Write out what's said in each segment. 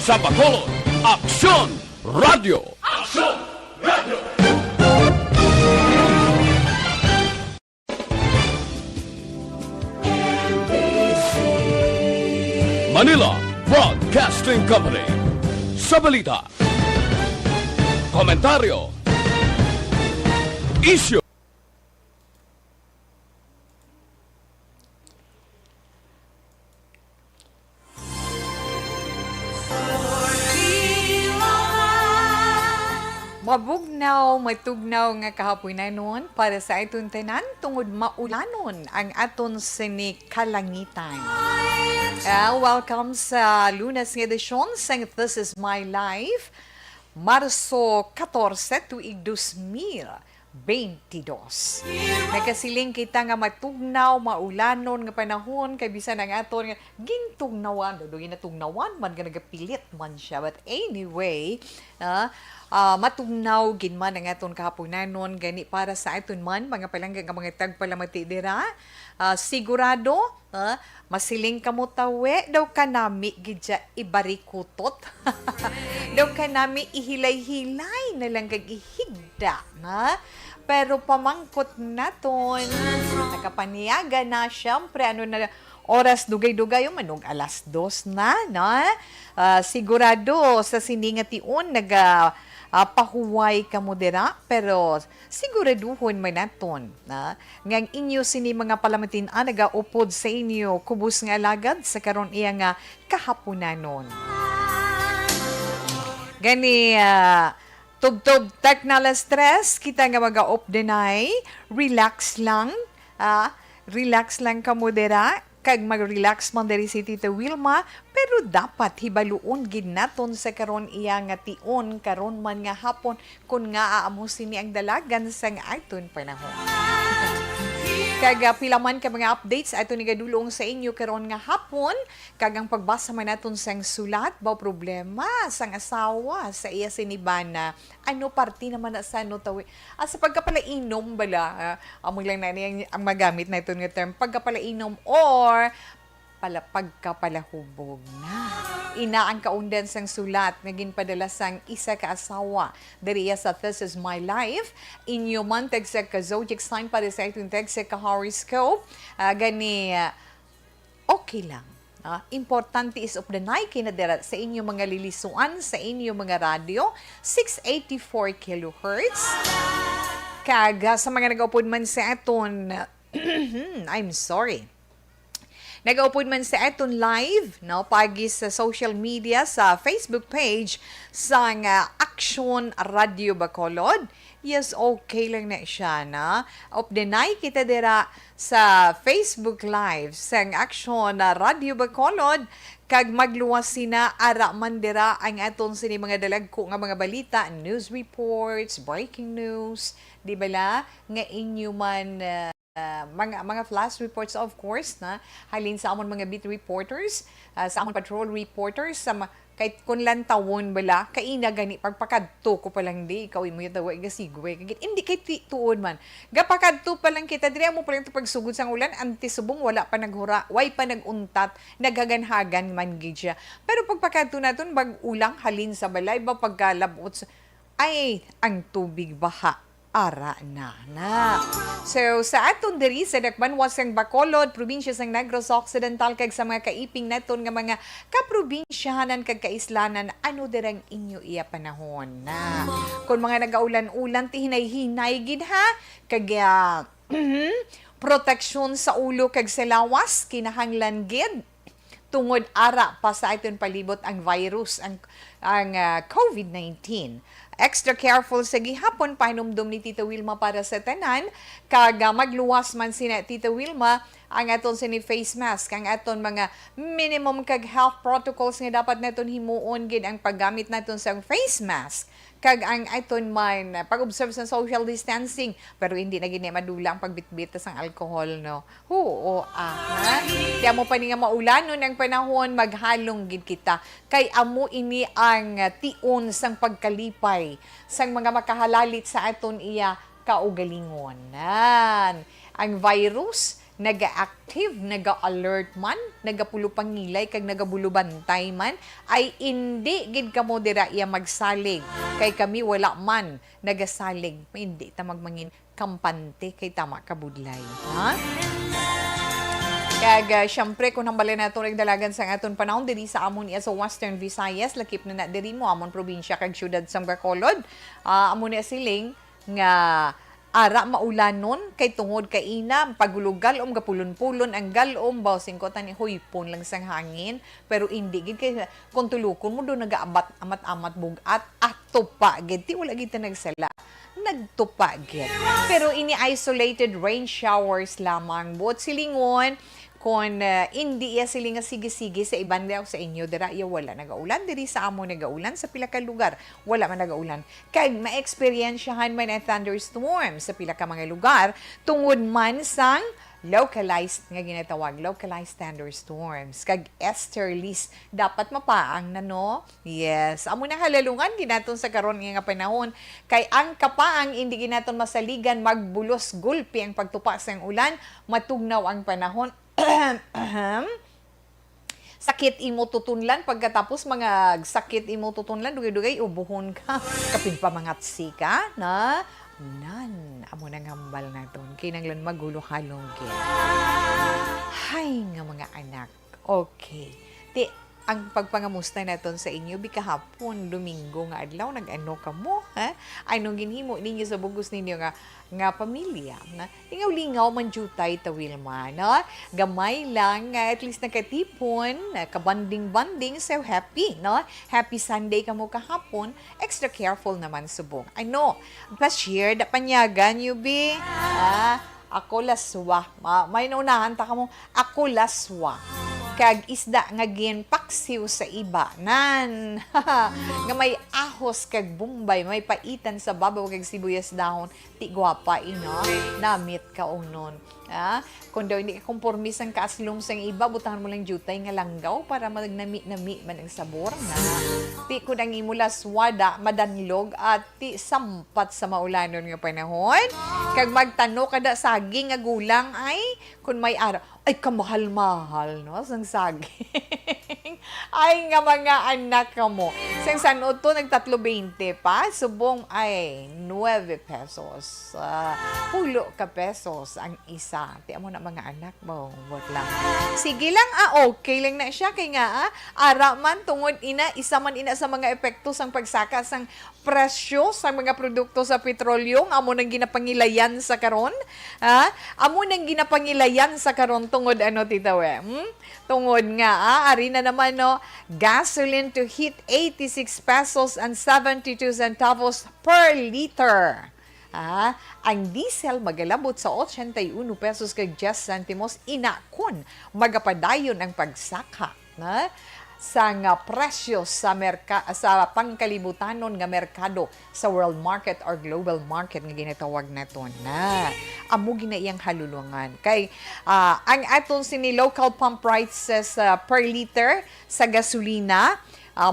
Sa Bacolod, Aksyon Radio! Aksyon Radio! Manila Broadcasting Company. Sa balita, komentaryo, issue. Mabugnaw, matugnaw nga kahapoy na noon para sa itong tanan tungod maulanon ang aton sini kalangitan. Welcome sa Lunes nga edisyon sang This Is My Life, Marso 14, tuig 2022. Nagkasiling kita nga matugnaw, maulanon nga panahon, kay bisan ang aton nga gintugnawan, doon ginatugnawan man nga nagapilit man siya. But anyway, matugnaw ginman ang aton kahaponanon gani para sa aton man mga palanggang nga mga tagpalamati dira. Sigurado masiling kamo tawe daw kanami gidya ibarikutot. Daw kanami ihilay-hilay na lang kag ihigda na. Pero pamangkot naton nakapaniyaga na syempre na oras dugay-dugay manog alas 2 na no? Sigurado sa siningation pahuway ka mo dira, pero siguraduhon man naton na ngang inyo sini mga palamatin nagaupod sa inyo kubos nga alagad sa karon iya nga kahaponanon. Gani tugtog teknala stress kita nga mag-op denay, relax lang ka mo dira. Kag mag-relax man diri si Tita Wilma, pero dapat hibaluon gid naton sa karon iya nga tion karon man nga hapon kun nga aamo sini ang dalagan sang aton panahon. Kag pila man ka mga updates aton ni gadulong sa inyo karon nga hapon, kag ang pagbasa man naton sang sulat ba problema sang asawa sa iya sinibana. Ano parti naman na sa ano tawi? Sa pagkapalainom bala, among lang na ang magamit na ito nga term, pagkapalainom or pagkapalahubog na. Ina ang kaundan sang sulat nga ginpadala sang isa ka asawa diriya sa This Is My Life. Inyo man tag sa ka zodiac sign para sa itong tag sa ka horoscope. Gani okay lang. Importante is of the night kinadera sa inyo mga lilisuan, sa inyo mga radio, 684 kHz. Kag sa mga nag-upod man sa aton, I'm sorry. Nag-upod man sa aton live, no, pagi sa social media, sa Facebook page sang Aksyon Radio Bacolod. Yes, okay lang na siya, na. Of the night kita dira sa Facebook Live sang Aksyon Radio Bacolod, kag magluwas sina ara man dira ang aton sini mga dalagko nga mga balita, news reports, breaking news, di bala nga inyo man mga flash reports of course na halin sa amon mga beat reporters, sa amon patrol reporters, sa kahit kun lang tawon bala kaina gani pagpakadto ko pa lang di ikaw mo yatawa gasigwe kagit hindi kay tuon man gapakadto pa lang kita diri mo pa lang pagsugod sang ulan anti subong wala pa naghura way pa naguntat nagaganhagan man gid siya pero pagpakadto naton bag ulang halin sa balay ba pagkalabot ay ang tubig baha ara na. So, sa aton diri sa Dakban wasang Bacolod, probinsya sang Negros Occidental, kag sa mga kaiping naton nga mga kaprobinsyahanan kag kaislanan, ano dirang inyo iya panahon na. Kung mga nagaulan-ulan, tihinay-hinay gid ha, kag proteksyon sa ulo kag sa lawas, kinahanglan gid. Tungod ara pa sa aton palibot ang virus, ang COVID-19. Extra careful sa gihapon pahinumdum ni Tita Wilma para sa tanan, kag magluwas man sina Tita Wilma ang aton sini face mask, ang aton mga minimum kag health protocols nga dapat naton himuon gid ang paggamit naton sa face mask, kag ang aton man pag-observe sa social distancing, pero hindi na gini madula ang pagbitbit sang alcohol, no. Kaya mo pa ni nga maulanon ang panahon, maghalong gid kita kay amo ini ang tion sang pagkalipay sang mga makahalalit sa aton iya kaugalingon. Ang virus naga-active, naga-alert man, nagapulo pangilay, kag nagabulubantay man, ay hindi gid kamo dira iya magsalig. Kay kami wala man nagasalig. Hindi ta magmangin kampante kay tama kabudlay. Ha? Kaya syempre kung hambalin na itong dalagan sa aton panahon diri sa amon niya sa Western Visayas, lakip na diri mo amon probinsya kag syudad sa Bacolod. Amon niya siling nga ara maulanon kay tungod kay ina pagulugal gapulon-pulon ang galom baw singkotan ni huypon lang sang hangin pero hindi gid kay kung tulukon mo do nagaabat amat-amat bugat at tupa gid ti wala gid ta nagsala nagtupa gid pero ini isolated rain showers lamang buot silingon kung hindi iya sila nga sige-sige sa iban daw sa inyo, dira iya wala nagaulan, diri sa amo nagaulan, sa pila ka lugar, wala man nagaulan. Kag ma-experiensyahan man ang thunderstorm sa pila ka mga lugar, tungod man sang localized nga ginatawag, localized thunderstorms. Kag easterlies, dapat mapaang na no? Yes. Amo na halalungan, ginaton sa karon nga panahon. Kay ang kapaang, hindi ginaton masaligan, magbulos gulpi ang pagtupa sa ulan, matugnaw ang panahon, sakit imo tutunlan pagkatapos mga sakit imo tutunlan dugay-dugay ubuhon ka kapin pamangatsi ka na nan amo nang hambal naton kinanglan magulo-halong gid hay nga mga anak okay ti ang pagpangamusta naton sa inyo bikahapon Domingo nga adlaw nag-ano kamo ha anong ginhimo ninyo sa bugos ninyo nga pamilya na lingaw-lingaw man jutay ta Wilma no gamay lang at least nakatipon kabanding-banding so happy no happy Sunday kamo kahapon extra careful naman subong ano pa-share da panyagan you be ako laswa may naunahan ta kamo ako laswa kag isda nga ginpaksiw sa iba nan nga may ahos kag bumbay may paitan sa babaw kag sibuyas dahon ti gwapa ino namit ka unon kung daw hindi ka kompormis ang kaaslom sang iba butahan mo lang jutay nga langgaw para magnami-nami man ang sabor na ti kun ang imula swada madanlog at ti sampat sa maulanon nga panahon kag magtano kada saging nga gulang ay kun may araw ay kamahal-mahal no sang saging ay nga mga anak mo sang sanod to nag 3.20 pa subong ay 9 pesos 10 ka pesos ang isa ti amo na mga anak mo wag lang sige lang okay lang na siya kay nga ara man tungod isa man sa mga epekto sang pagsaka sang presyo sa mga produkto sa petrolyo amo nang ginapangilayan sa karon amo nang ginapangilayan sa karon tungod ano tita we tungod nga ari na naman no gasoline to hit 86 pesos and 72 centavos per liter ang diesel magalabot sa 81 pesos kag 10 centimos inakon magapadayon ang pagsaka sa nga presyo sa sa pangkalibutanon nga merkado sa world market or global market nga ginatawag naton na amo gina iyang halulungan kay ang aton sini local pump prices per liter sa gasolina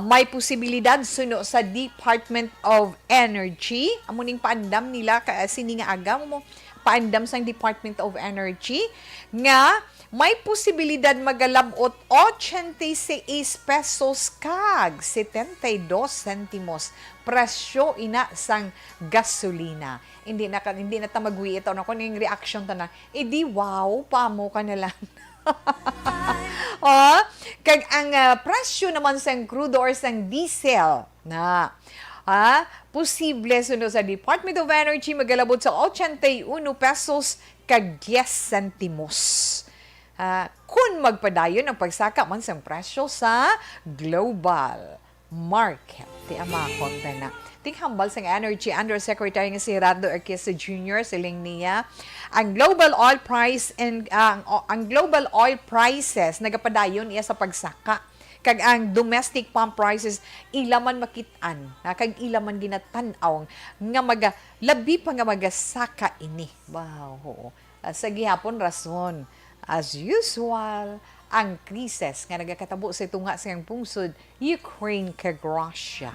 may posibilidad suno sa Department of Energy amo ning paandam nila sini nga aga mo paandam sang Department of Energy nga may posibilidad magalabot 86 pesos kag 72 centimos presyo ina sang gasolina. Hindi na ta magwi ito na kun yung reaction ta na di wow pa mo ka na lang. Kag ang presyo naman sang crude or sang diesel na posible sunod sa Department of Energy magalabot sa 81 pesos kag 10 centimos. Kung magpadayon ang pagsaka man sa presyo sa global market. Ti amakon na. Tinghambal sang Energy Undersecretary nga si Rado Arquesa Jr. siling niya ang global oil price and ang global oil prices nagapadayon iya sa pagsaka. Kag ang domestic pump prices ilaman makitaan kag ilaman ginatan-aw nga labi pa nga magasaka ini. Wow. Sa gihapon rason as usual, ang krisis nga nagakatabo sa tunga sa iyang pungsod, Ukraine kag Russia.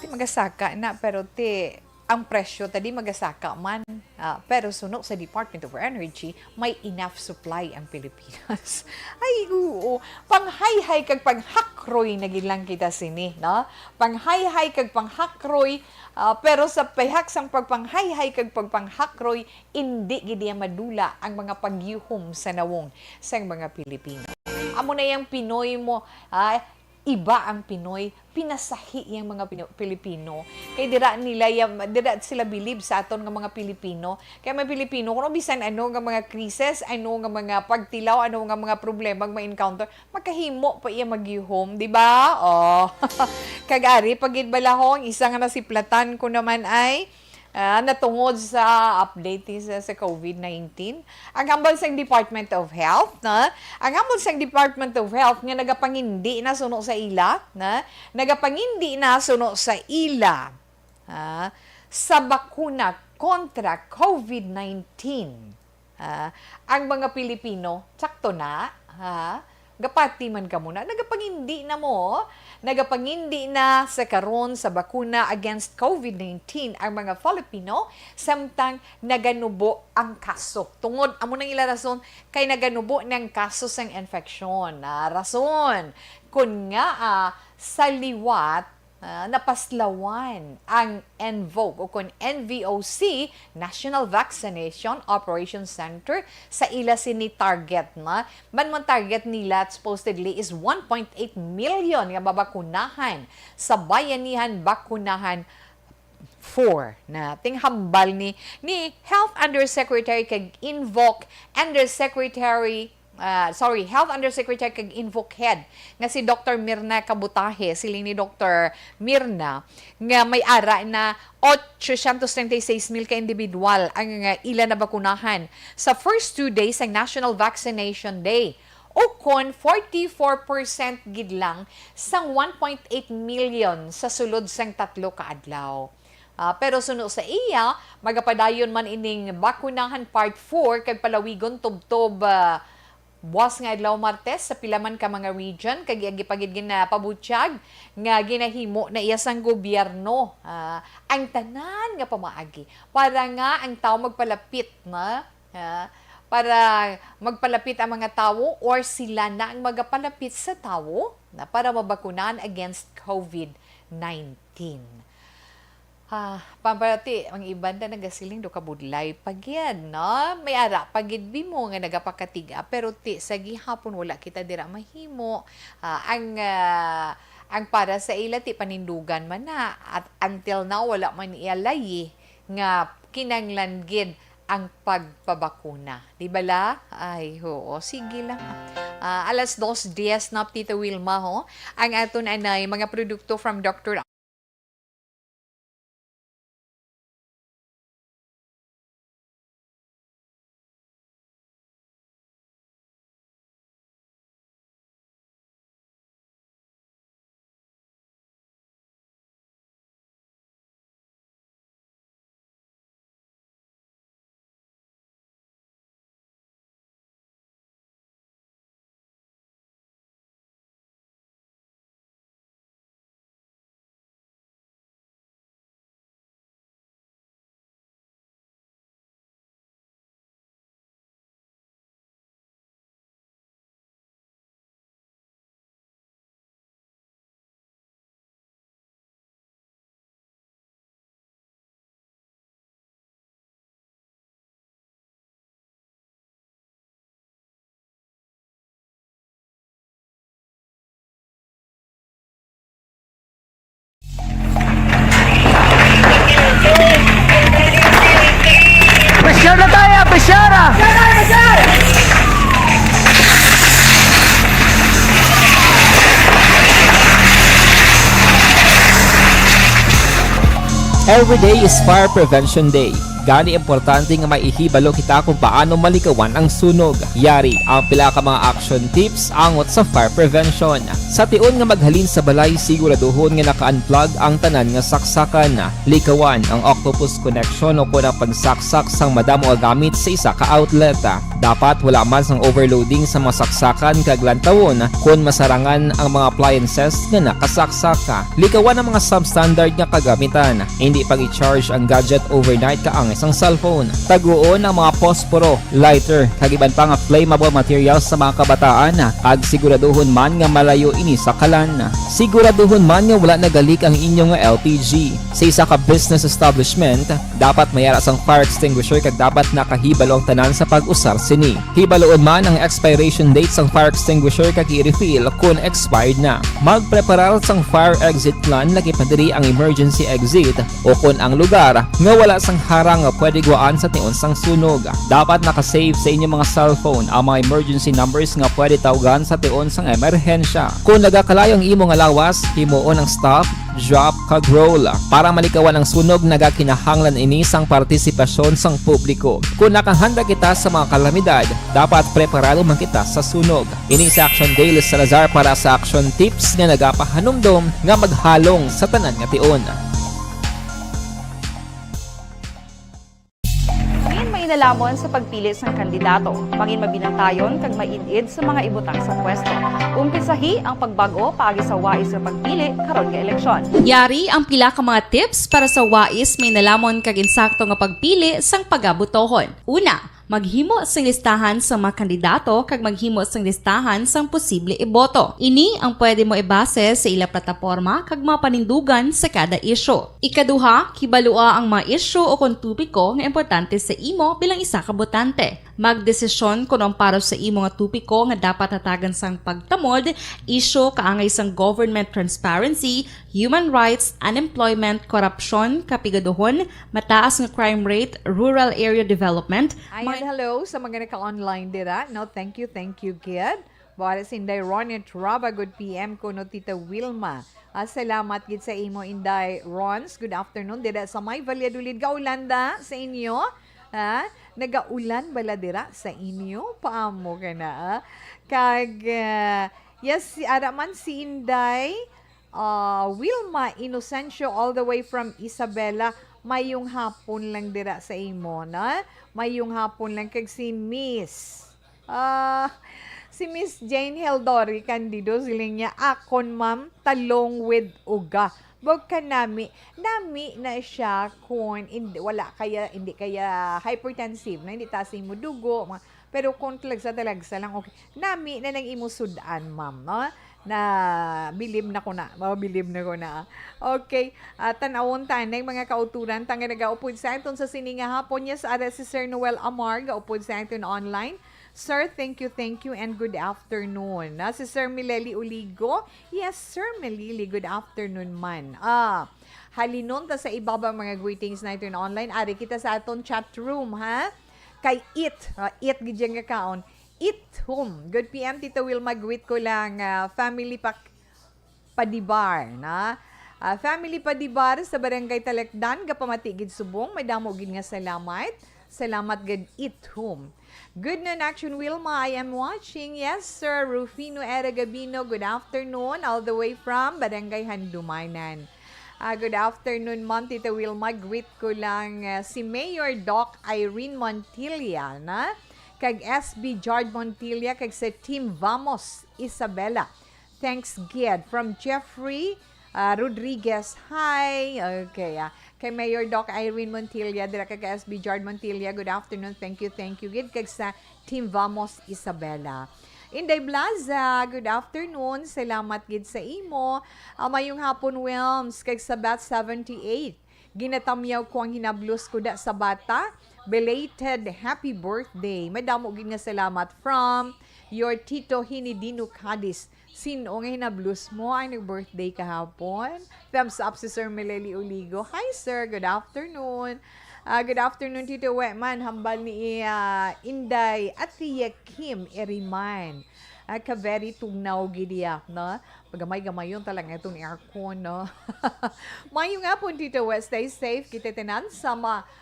Ti magasaka na, pero ti ang presyo tadi magasaka man. Pero suno sa Department of Energy, may enough supply ang Pilipinas. Ay, oo. Panghayhay kag panghakroy na lang kita sini, no? Panghayhay kag panghakroy, pero sa payhak sang pagpanghayhay kag pagpanghakroy, hindi gid madula ang mga pagyuhom sa nawong sang mga Pilipino. Amo na yung Pinoy mo, iba ang Pinoy, pinasahi yung mga Pilipino. Kaya dira sila believe sa aton nga mga Pilipino. Kaya mga Pilipino, kung bisan ano nga mga krisis, ano nga mga pagtilaw, ano nga mga problema ma-encounter, makahimo pa iya mag-home, di ba? Oh. Kagari, pagid balahong, isa nga nasiplatan ko naman ay natungod sa update sa COVID-19. Ang hambal sa Department of Health, ang hambal sa Department of Health nga nagapangindi na suno sa ila, nagapangindi na suno sa ila sa bakuna kontra COVID-19. Ang mga Pilipino, sakto na, gapati man ka muna, nagapangindi na sa karon sa bakuna against COVID-19 ang mga Filipino samtang naganubo ang kaso. Tungod, amo nang ila rason, kay naganubo ng kaso sang infection. Rason, kun nga sa liwat, napaslawan ang NVOC o kung NVOC, National Vaccination Operation Center, sa ila sini target na. Man target nila supposedly is 1.8 million nga babakunahan sa bayanihan bakunahan 4 na tinghambal ni Health Undersecretary kag Invoke Health Undersecretary kag Invoke Head nga si Dr. Mirna Kabutahe, siling ni Dr. Mirna nga may ara na 836,000 ka individual ang ila na bakunahan sa first 2 days ng National Vaccination Day. O kon 44% gid lang sang 1.8 million sa sulod sang 3 ka adlaw. Pero suno sa iya, magapadayon man ining bakunahan part 4 kag palawigon tubtob buwas nga adlaw Martes sa pilaman ka mga region kag gipagid na pabutyag nga ginahimo na iya sang gobyerno ang tanan nga pamaagi para nga ang tao magpalapit na para magpalapit ang mga tao or sila na ang magapalapit sa tao na para mabakunan against COVID-19. Pamparati, ang iban na nagasiling do kabudlay pagyan, no? May ara, pagid mo nga nagapakatiga, pero sa gihapon wala kita dira mahimo. Ang para sa ila, panindugan man na. At until now, wala man ialay nga kinanglanggid ang pagpabakuna. Di ba la? Ay, oo, sige lang. Alas 2:10 na, Tita Wilma, ho? Ang aton anay, mga produkto from Dr. Presyar na tayo! Presyar! Every day is Fire Prevention Day. Gani importante nga maihibalo kita kung paano malikawan ang sunog. Yari ang pila ka mga action tips angot sa fire prevention. Sa tion nga maghalin sa balay, siguraduhon nga naka-unplug ang tanan nga saksakan. Likawan ang octopus connection o kung ang pagsaksak sang madamo nga gamit sa isa ka outlet. Dapat wala man sang overloading sa mga saksakan kag lantawon kung masarangan ang mga appliances nga nakasaksaka. Likawan ang mga substandard nga kagamitan. Hindi pag i-charge ang gadget overnight kaang isang cellphone. Taguon ang mga posporo, lighter, kag iban pa nga flammable materials sa mga kabataan. Kag siguraduhon man nga malayo ini sa kalan. Siguraduhon man nga wala nagalik ang inyong LPG. Sa isa ka business establishment, dapat mayara sang fire extinguisher kag dapat nakahibalo ang tanan sa pag-usar sini. Hibaloon man ang expiration date sang fire extinguisher kag i-refill kung expired na. Magpreparar sang fire exit plan lagi pa diri ang emergency exit o kung ang lugar nga wala sang harang nga pwede guaan sa tion sang sunog. Dapat nakasave sa inyong mga cellphone ang mga emergency numbers nga pwede tawagan sa tion sang emerhensya. Kung nagakalayo ang imong lawas, himuon ang stop, drop kag roll. Para malikawan ang sunog, nagakinahanglan ini sang partisipasyon sang publiko. Kung nakahanda kita sa mga kalamidad, dapat preparado man kita sa sunog. Ini sa Action Daily Salazar para sa action tips nga nagapahanumdom nga maghalong sa tanan nga tion. Nalamon sa pagpili ng kandidato, mangin mabinantayon kag mainid sa mga ibutang sa pwesto. Umpisahi ang pagbago paagi sa wais sa pagpili karon nga eleksyon. Yari ang pila ka mga tips para sa wais may nalamon kag insakto nga pagpili sang pagabutohon. Una, maghimo sang listahan sa mga kandidato kag maghimo sang listahan sang posible iboto. Ini ang pwede mo ibase sa ila plataporma kag mga panindugan sa kada isyu. Ikaduha, kibalua ang mga isyu o kung tupiko nga importante sa imo bilang isa ka botante. Magdesisyon kung ang para sa imo nga tupiko nga dapat hatagan sang pagtamod, isyu kaangay sang government transparency, human rights, unemployment, corruption, kapigaduhon, mataas nga crime rate, rural area development. Ayan, hello sa mga naka-online dira. No, thank you, Gid. Para sa Inday Ron at Raba, good PM ko no Tita Wilma. Salamat gid sa imo Inday Rons. Good afternoon. Dira sa may Valladolid, Gaulanda sa inyo. Nagaulan bala dira sa inyo? Paamo ka na. Kag, yes, si Araman si Inday Wilma Inocencio all the way from Isabela. Mayong hapon lang dira sa imo, na? Mayong hapon lang kag si Miss. Si Miss Jane Heldori Candido siling niya, akon ma'am, talong with uga. Bog ka nami na siya kung hindi kaya hypertensive na hindi taas mo dugo, pero kung talagsa lang okay. Nami na nang imo sudan, ma'am, no? Na bilib na ko na. Okay. Tanawon tanay mga kauturan tanga nagaupod sa aton sa sininga hapon niya sa si Sir Noel Amar gaupod sa aton online. Sir, thank you, and good afternoon. Si Sir Mileli Uligo. Yes, Sir Mileli, good afternoon man. Halinon ta sa ibabang mga greetings na ito online. Ari kita sa aton chat room, ha? Kay it gidyang account. It home. Good PM, Tita Wilma, greet ko lang family Padibar, na? Family Padibar sa Barangay Talekdan, gapamatigid subong, may damo gid nga salamat. Salamat gid it home. Good noon, Action Wilma. I am watching. Yes, Sir Rufino Era Gabino. Good afternoon. All the way from Barangay Handumanan. Good afternoon, Ma'am Tita Wilma. Greet ko lang si Mayor Doc Irene Montilla, na? Kag SB George Montilla, kag sa Team Vamos Isabela. Thanks, Gid. From Jeffrey Rodriguez. Hi. Okay, kay Mayor Doc Irene Montilla, dira kag SB George Montilla. Good afternoon. Thank you, Gid. Kag sa Team Vamos Isabela. Inday Blaza, good afternoon. Salamat gid sa imo. Mayong hapon, Wilms, kag sa Bat 78. Ginatamyaw ko ang hinablos ko da sa bata. Belated happy birthday. Madamo gid nga salamat from your Tito Hinidino Cadiz. Sino nga hinablos mo ay nag-birthday kahapon? Thumbs up si Sir Mileli Uligo. Hi, sir. Good afternoon. Good afternoon, Tito Wetman. Hambal ni Inday at Tia Kim Eriman. Ka very tugnaw gidiya, no? Pagamay-gamay yun talaga itong aircon, no? Mayo nga po, Tita West, stay safe. Kita tinan sa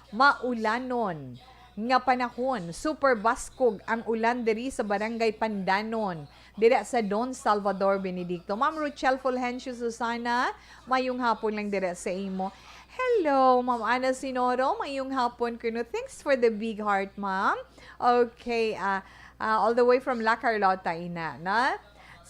maulanon nga panahon. Super baskog ang ulan diri sa Barangay Pandanon. Dira sa Don Salvador, Benedicto. Ma'am Rochelle Fulgencio Susana, mayong hapon lang dira sa imo. Hello, Ma'am Ana Sinoro. Mayong hapon kuno. Thanks for the big heart, Ma'am. Okay, all the way from La Carlota, ina, na?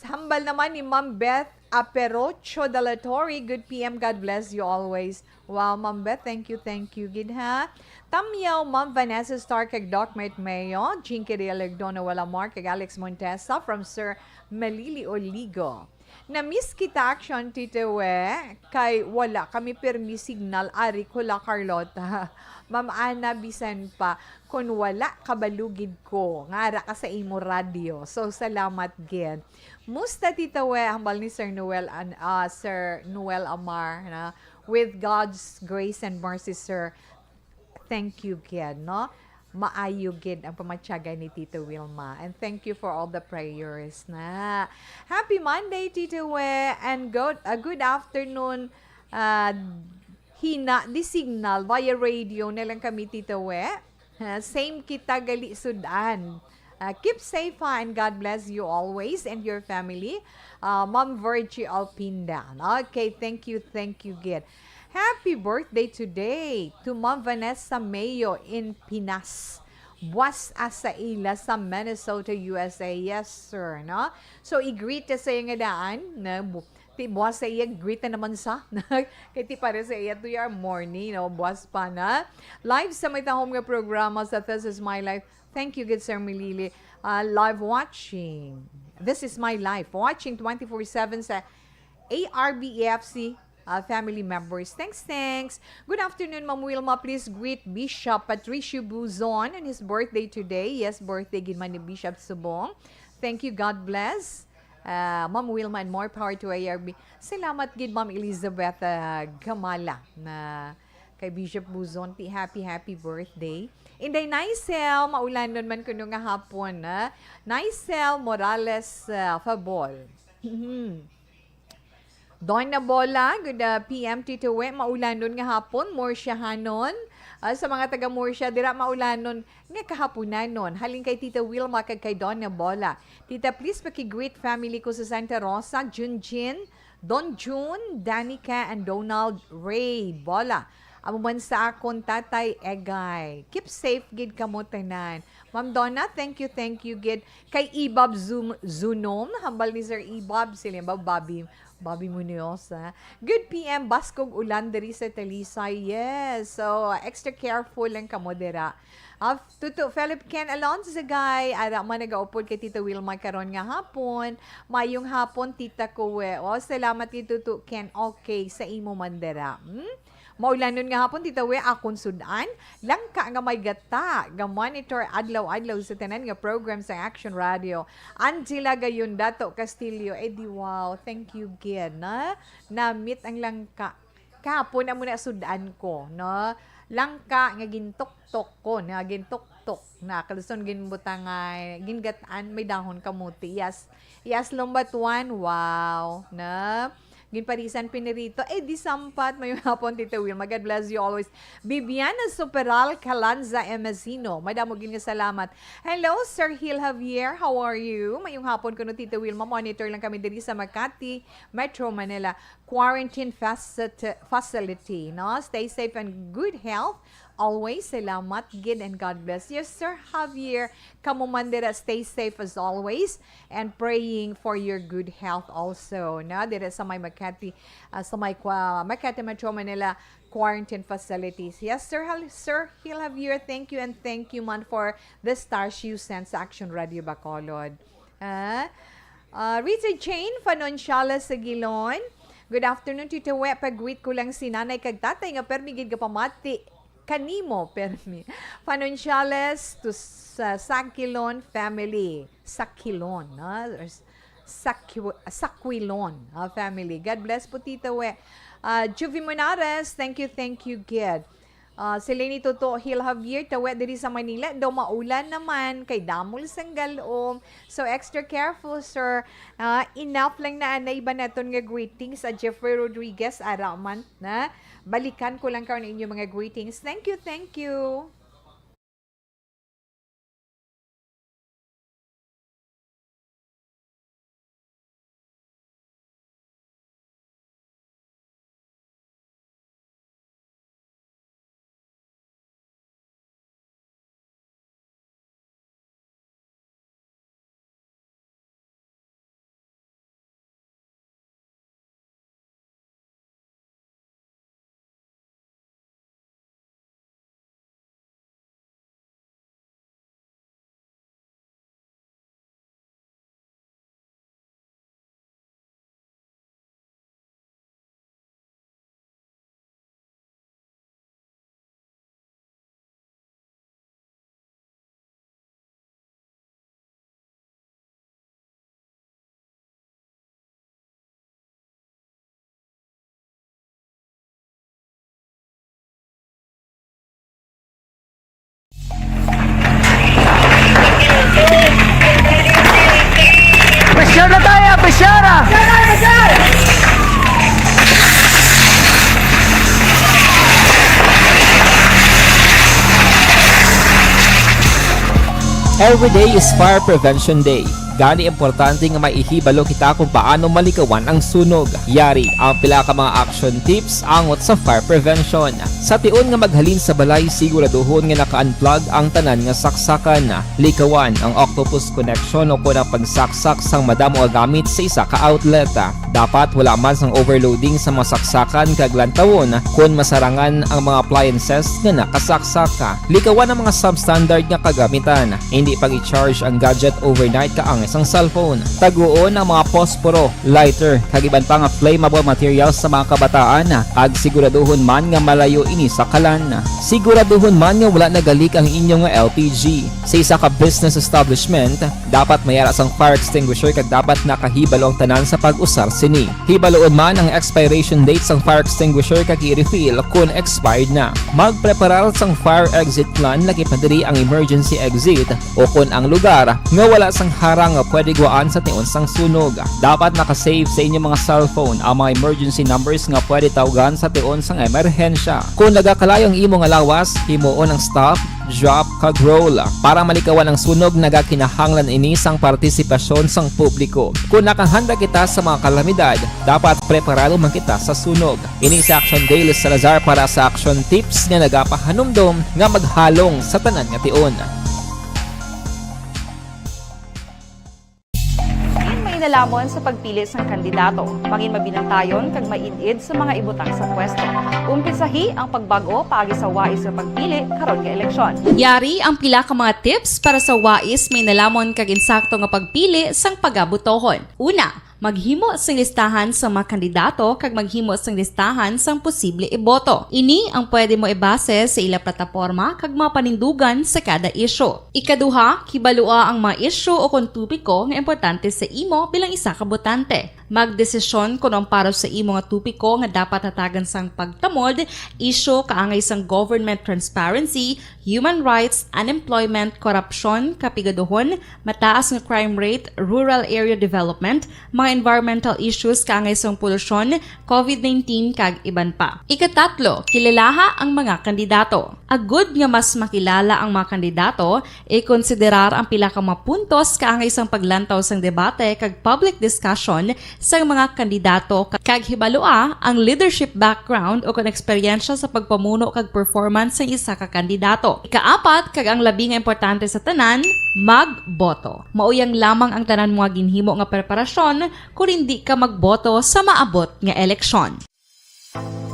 Hambal naman ni Ma'am Beth Aperocho de la Torre. Good PM, God bless you always. Wow, Ma'am Beth, thank you, good ha. Tamyaw, Ma'am Vanessa Stark, kag Doc Mate Mayo, Jinky Realegdono Walamar, kag Alex Montesa from Sir Malili Oligo. Na-miss kita action, Tita We, kay wala kami permi signal, ari ko La Carlota. Ma'am Ana, bisan pa, kung wala kabalugid ko, ngara ka sa imo radio. So, salamat gid. Musta, Tita We, hambal ni Sir Noel Amar, na, with God's grace and mercy, Sir, thank you gid, no? Maayo gid ang pamatyaga ni Tita Wilma. And thank you for all the prayers na. Happy Monday, Tita We, and good afternoon, di signal via radio na lang kami, Tita We. Same kita gali sudan. Keep safe and God bless you always and your family. Ma'am Virgie Alpinda. Okay, thank you, good. Happy birthday today to Ma'am Vanessa Mayo in Pinas. Buwas asa ila sa Minnesota, USA. Yes, sir. No? So, i-greet sa iyo nga daan. Buwas sa iya, greet na naman sa. Kaya ti para sa iya to your morning. No? Buwas pa na. Live sa may tahong nga programa sa This Is My Life. Thank you, good Sir Milili. Live watching. This is my life. Watching 24/7 sa ARBEFC family members. Thanks. Good afternoon, Ma'am Wilma. Please greet Bishop Patricio Buzon on his birthday today. Yes, birthday gid man ni Bishop Subong. Thank you. God bless. Ma'am Wilma, and more power to ARB. Salamat gid, Ma'am Elizabeth Gamala na kay Bishop Buzon. Happy birthday. Inday Nicel, maulanon man kuno nga hapon. Nicel Morales Fabol. Donna Bola, good PM, Tito We, maulanon nga hapon, Morsyahanon. Sa mga taga Morsya, dira maulanon nga kahaponanon. Haling kay Tita Wilma, kag kay Donna Bola. Tita, please paki-greet family ko sa Santa Rosa, Junjin, Don June, Danica, and Donald Ray Bola. Amuman sa akon tatay Egay. Keep safe gid kamo tanan. Ma'am Donna, thank you gid. Kay Ibab Zunom, hambal ni Sir Ibab, sila Bobby Munoz. Good PM, baskog ulan diri sa Talisay. Yes, so extra careful lang kamo dira. Tuto Philip Ken Alonso sa guy, ara man nagaupod kay Tita Wilma karon nga hapon. Mayong hapon, Tita Kuwe. Salamat kay Tuto Ken. Okay sa imo mandera. Maulanon nga hapon, Tita We, akon sudan. Langka nga may gata. Nga monitor adlaw-adlaw sa tanan nga program sa Action Radio. Angela Gayon, Dato Castillo. Wow, thank you again. Na-meet ang langka. Kahapon na muna sudan ko. No? Langka nga gintok-tok ko. Gintok-tok. Kaluson ginbutang gingataan. May dahon kamuti. Yes, Lombatuan. Wow. Na? Ginparisan pinirito. Di sampat. Mayong hapon, Tita Wilma. God bless you always. Bibiana Superal Calanza Emezino. Madamo gin nga salamat. Hello, Sir Hill Javier. How are you? Mayong hapon ko no, Tita Wilma. Monitor lang kami diri sa Makati, Metro Manila. Quarantine facility. No? Stay safe and good health. Always, salamat, gid, and God bless. Yes, Sir Javier, kamumandira, stay safe as always, and praying for your good health also. Na, dira sa may Makati, Makati Metro Manila quarantine facilities. Yes, Sir Hill Javier, thank you, man, for the stars you sent sa Action Radio Bacolod. Richard Chain, Fanonsyala sa Gilon. Good afternoon, Tito We. Pag-greet ko lang si nanay kag tatay nga permigid ka pamati kanimo permi. Fanonsyales to Sakilon family. Sakilon, Saquilon family. God bless po, Tita We. Juvie Monares, thank you, good. Sila ni Toto Hill Javier, tawet diri sa Manila, daw maulan naman, kay damol sang galom. So, extra careful, sir. Enough lang na anay ba naton nga greetings sa Jeffrey Rodriguez Araman na. Balikan ko lang karon inyong mga greetings. Thank you, thank you. Pressure na tayo, pressure! Every day is Fire Prevention Day. Gani importante nga maihibalo kita kung paano malikawan ang sunog. Yari ang pila ka mga action tips angot sa fire prevention. Sa tion nga maghalin sa balay, siguraduhon nga naka-unplug ang tanan nga saksakan. Likawan ang octopus connection o kung ang pagsaksak sang madamo nga gamit sa isa ka outlet. Dapat wala man sang overloading sa mga saksakan kag lantawon kung masarangan ang mga appliances nga nakasaksaka. Likawan ang mga substandard nga kagamitan. Hindi pag i-charge ang gadget overnight kaang isang cellphone. Taguon ang mga posporo, lighter, kag iban pa nga flammable materials sa mga kabataan. Kag siguraduhon man nga malayo ini sa kalan. Siguraduhon man nga wala nagalik ang inyong LPG. Sa isa ka business establishment, dapat mayara sang fire extinguisher kag dapat nakahibalo ang tanan sa pag-usar sini. Hibaloon man ang expiration date sang fire extinguisher kag i-refill kung expired na. Magpreparar sang fire exit plan laki padiri ang emergency exit o kung ang lugar nga wala sang harang nga pwede guwaan sa tion sang sunog. Dapat nakasave sa inyong mga cellphone ang mga emergency numbers nga pwede tawagan sa tion sang emerhensya. Kung nagakalayo ang imo nga lawas, himuon ang stop, drop, kag roll. Para malikawan ang sunog, nagakinahanglan ini sang partisipasyon sang publiko. Kung nakahanda kita sa mga kalamidad, dapat preparado man kita sa sunog. Ini sa Action Daily Salazar para sa action tips nga nagapahanumdom nga maghalong sa tanan nga tion. Nalamon sa pagpili sang kandidato, pangin mabinantayon kag mainid sa mga ibutang sa pwesto. Umpisahi ang pagbago paagi sa wais sa pagpili karon nga eleksyon. Yari ang pila ka mga tips para sa wais may nalamon kag insakto nga pagpili sang pagabutohon. Una, maghimo sang listahan sa mga kandidato kag maghimo sang listahan sang posible iboto. Ini ang pwede mo ibase sa ila plataporma kag mga panindugan sa kada isyu. Ikaduha, kibalua ang mga isyu o kung tupiko nga importante sa imo bilang isa ka botante. Magdesisyon kung ang para sa imo nga tupiko nga dapat hatagan sang pagtamod, isyu kaangay sang government transparency, human rights, unemployment, korupsyon, kapigaduhon, mataas nga crime rate, rural area development, mga environmental issues kaangay sang polusyon, COVID-19 kag iban pa. Ikatatlo, kilalaha ang mga kandidato. Agud nga mas makilala ang mga kandidato, i-konsiderar ang pila ka mga puntos kaangay sang paglantaw sang debate kag public discussion sa mga kandidato kag hibalua ang leadership background o kung eksperyensya sa pagpamuno kag performance sa isa ka kandidato. Ikaapat, kag ang labi nga importante sa tanan, magboto. Mauyang lamang ang tanan mga ginhimo nga preparasyon kung hindi ka magboto sa maabot nga eleksyon.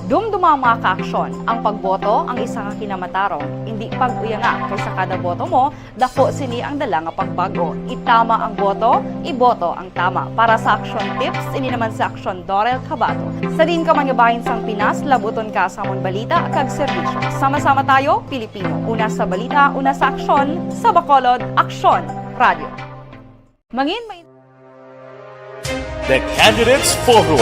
Dumduma mga ka-aksyon, ang pagboto ang isa ka kinamatarong. Hindi pag-uya nga kaysa kada boto mo, dako sini ang dala nga pagbago. Itama ang boto, iboto ang tama. Para sa action tips, ini naman sa Action Dorel Cabato. Sa din ka mangabahin sang Pinas, labuton ka sa amon balita kag serbisyo. Sama-sama tayo, Pilipino. Una sa balita, una sa aksyon, sa Bacolod, Aksyon Radio. Mangin may The Candidates Forum.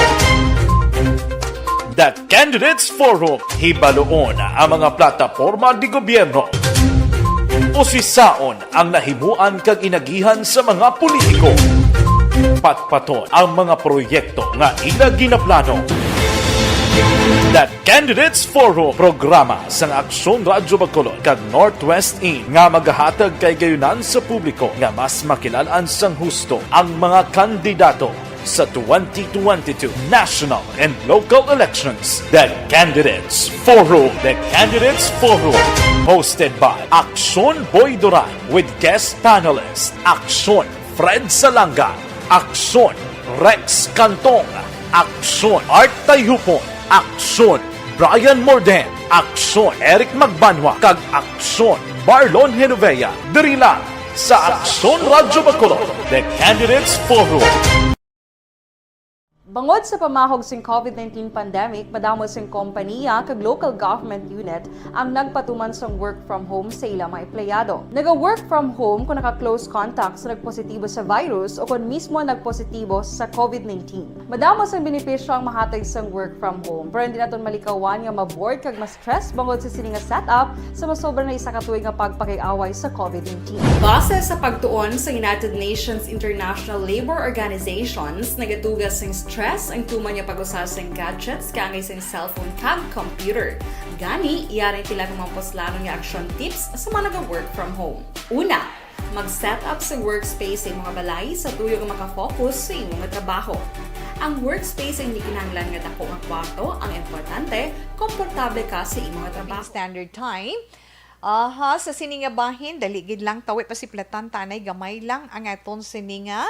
The Candidates Forum, hibaloon ang mga plataporma di gobyerno. Usisaon ang nahimuan kag inagihan sa mga politiko. Patpaton ang mga proyekto nga ila ginaplano. The Candidates Forum, programa sang Aksyon Radyo Bacolod kag Northwest In nga magahatag kay gayunan sa publiko nga mas makilalaan sang husto ang mga kandidato sa 2022 national and local elections. The Candidates Forum. The Candidates Forum. Hosted by Aksyon Boy Duran with guest panelists Aksyon Fred Salanga, Aksyon Rex Cantong, Aksyon Art Tayupon, Aksyon Brian Morden, Aksyon Eric Magbanwa, kag Aksyon Marlon Genovea. Diri lang sa Aksyon Radyo Bacolod. The Candidates Forum. Bangod sa pamahog sing COVID-19 pandemic, madamo sing kompanya kag local government unit ang nagpatuman sang work from home sa ilang mga empleyado. Naga-work from home kung naka-close contact sa nagpositibo sa virus o kung mismo nagpositibo sa COVID-19. Madamo sang benepisyo ang mahatag sang work from home, pero hindi naton malikawan nga maboard kag ma-stress bangod sa sini nga setup sa masobra na isa ka tuig nga pagpakiaway sa COVID-19. Base sa pagtuon sa United Nations International Labor Organizations, nagatugas sing stress ang tuman niya pag-usas ng gadgets kangay sa cellphone kag computer. Gani, iyaring tila ng mga poslano nga action tips sa mga nag-work from home. Una, mag-set up sa workspace sa mga balay sa tuyo nga makafocus sa imong trabaho. Ang workspace ay hindi kinahanglan nga dako nga kwarto, ang importante, komportable ka sa imong trabaho. Standard time. Sa sininga bahin, daligid lang tawi pasiplatan tanay gamay lang ang aton sininga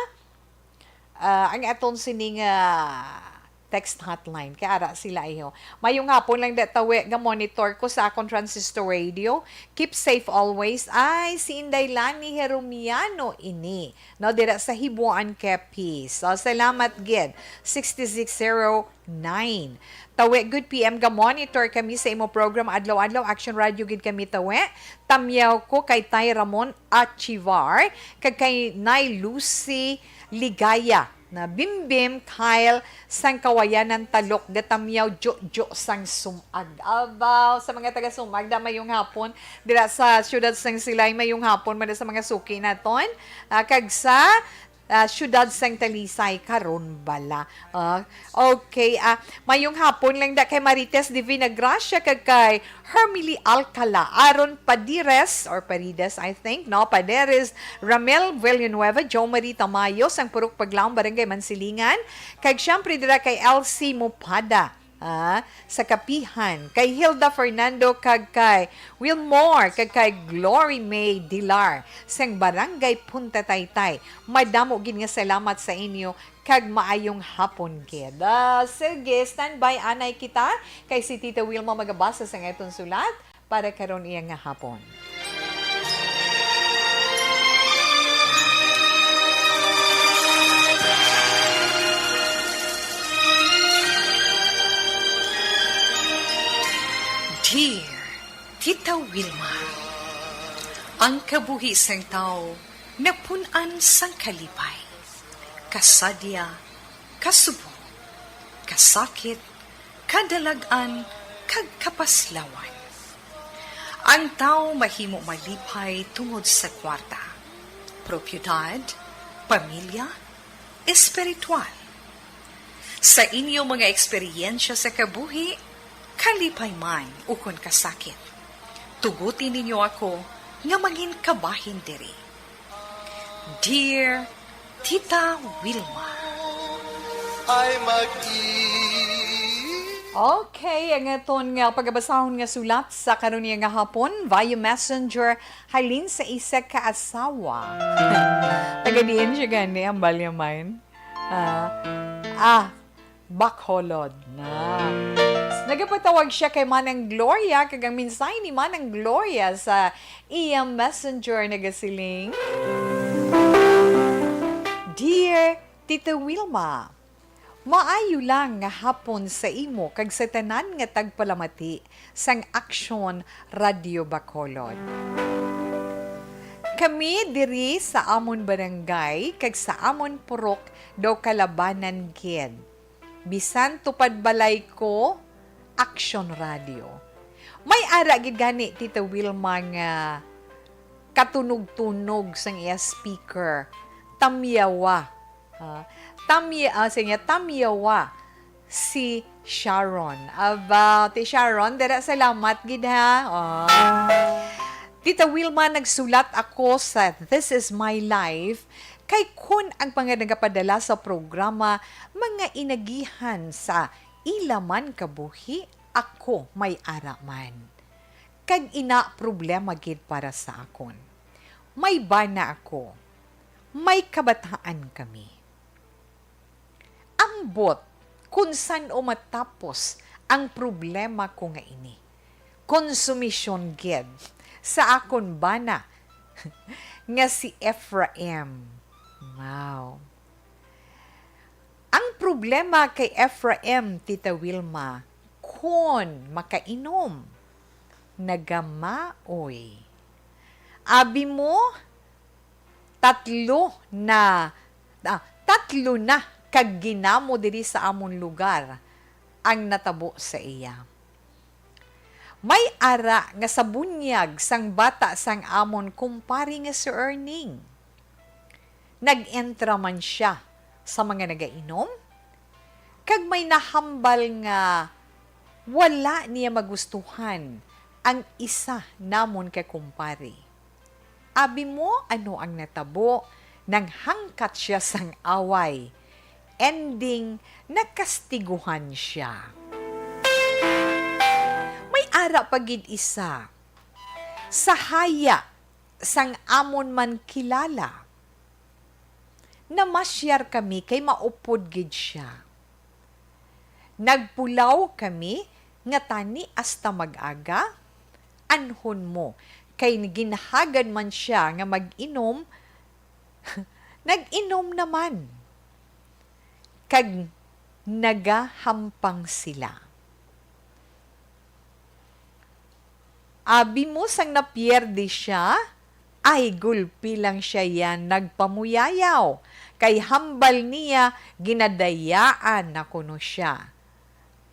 text hotline. Kaya ara sila iyo. Mayong hapon lang datawi nga monitor ko sa akong transistor radio. Keep safe always. Ay, si Inday Lani Herumiano ini. No, dira sa Hibuan Kepis. So, salamat gid. 6609. Tawi, good PM ga monitor kami sa imo program adlaw-adlaw Action Radio gid kami tawi. Tamyaw ko kay Tay Ramon Achivar, kag kay Nay Lucy Ligaya na Bimbim Kyle sang kawayanan talok detamyaw jo sang sumag. Abaw sa mga taga sumag da mayong hapon dira sa syudad sang Silay mayong hapon man sa mga suki naton kag sa syudad sang Talisay karon bala. Okay, mayong hapon lang da kay Marites Divina Gracia kag kay Hermily Alcala, Aaron Padires or Parides I think, no, Paderes, Ramel Villanueva, Jo Marie Tamayo sang Purok Paglaom Barangay Mansilingan, kag syempre dira kay LC Mupada. Sa Kapihan, kay Hilda Fernando kag kay Wilmore kag kay Glory May Dilar sang Barangay Punta Taytay. Madamo gid nga salamat sa inyo kag maayong hapon gid. Sige, standby anay kita kay si Tita Wilma magabasa sa etong sulat para karon iya nga hapon. Dear Tita Wilma, ang kabuhi sang tao napunan sang kalipay, kasadya, kasubo, kasakit, kadalagan, kag kapaslawan. Ang tao mahimo malipay tungod sa kwarta, propiedad, pamilya, espiritual. Sa inyong mga eksperyensya sa kabuhi, kalipay man ukon kasakit. Tugutin ninyo ako nga maging kabahin diri. Dear Tita Wilma. Okay, ang aton nga pagabasahon nga sulat sa karon nga hapon via messenger halin sa isa ka asawa. Tagadiin siya gani ang balyamain. Bacolod na. Nagapatawag siya kay Manang Gloria, kagang minsay ni Manang Gloria sa iyang messenger nagasiling. Dear Tita Wilma, maayo lang nga hapon sa imo kag sa tanan nga tagpalamati sang Aksyon Radio Bacolod. Kami diri sa amon barangay kag sa amon purok daw kalabanan gid. Bisan tupad balay ko Action Radio. May ara gid gani Tita Wilma nga katunog-tunog sang iya speaker. Tamyawa. Tamyawa si Sharon. Aba, ti Sharon, dara salamat gid ha. Tita Wilma, nagsulat ako sa This Is My Life kay kun ang panganagapadala sa programa mga inagihan sa ilaman kabuhi, ako may araman. Kag ina problema gid para sa akon. May bana ako. May kabataan kami. Ambot kung saan o matapos ang problema ko nga ini. Konsumisyon gid sa akon bana nga si Ephraim. Wow. Ang problema kay Ephraim, Tita Wilma, kung makainom, nagamaoy. Abi mo, tatlo na kag ginamo diri sa amon lugar ang natabo sa iya. May ara nga sa bunyag sang bata sang amon kumpari nga si Erning. Nag-entra man siya sa mga nagainom, kag may nahambal nga wala niya magustuhan ang isa namon kay kumpari. Abi mo ano ang natabo nang hangkat siya sang away. Ending, nakastiguhan siya. May ara pagid isa. Sa haya, sang amon man kilala. Namasyar kami kay maupod gid siya. Nagpulaw kami nga tani hasta mag-aga. Anhon mo, kay ginahagad man siya nga mag-inom, nag-inom naman. Kag nagahampang sila. Abi mo sang napierde siya, ay gulpi lang siya yan nagpamuyayaw. Kay hambal niya, ginadayaan na kuno siya.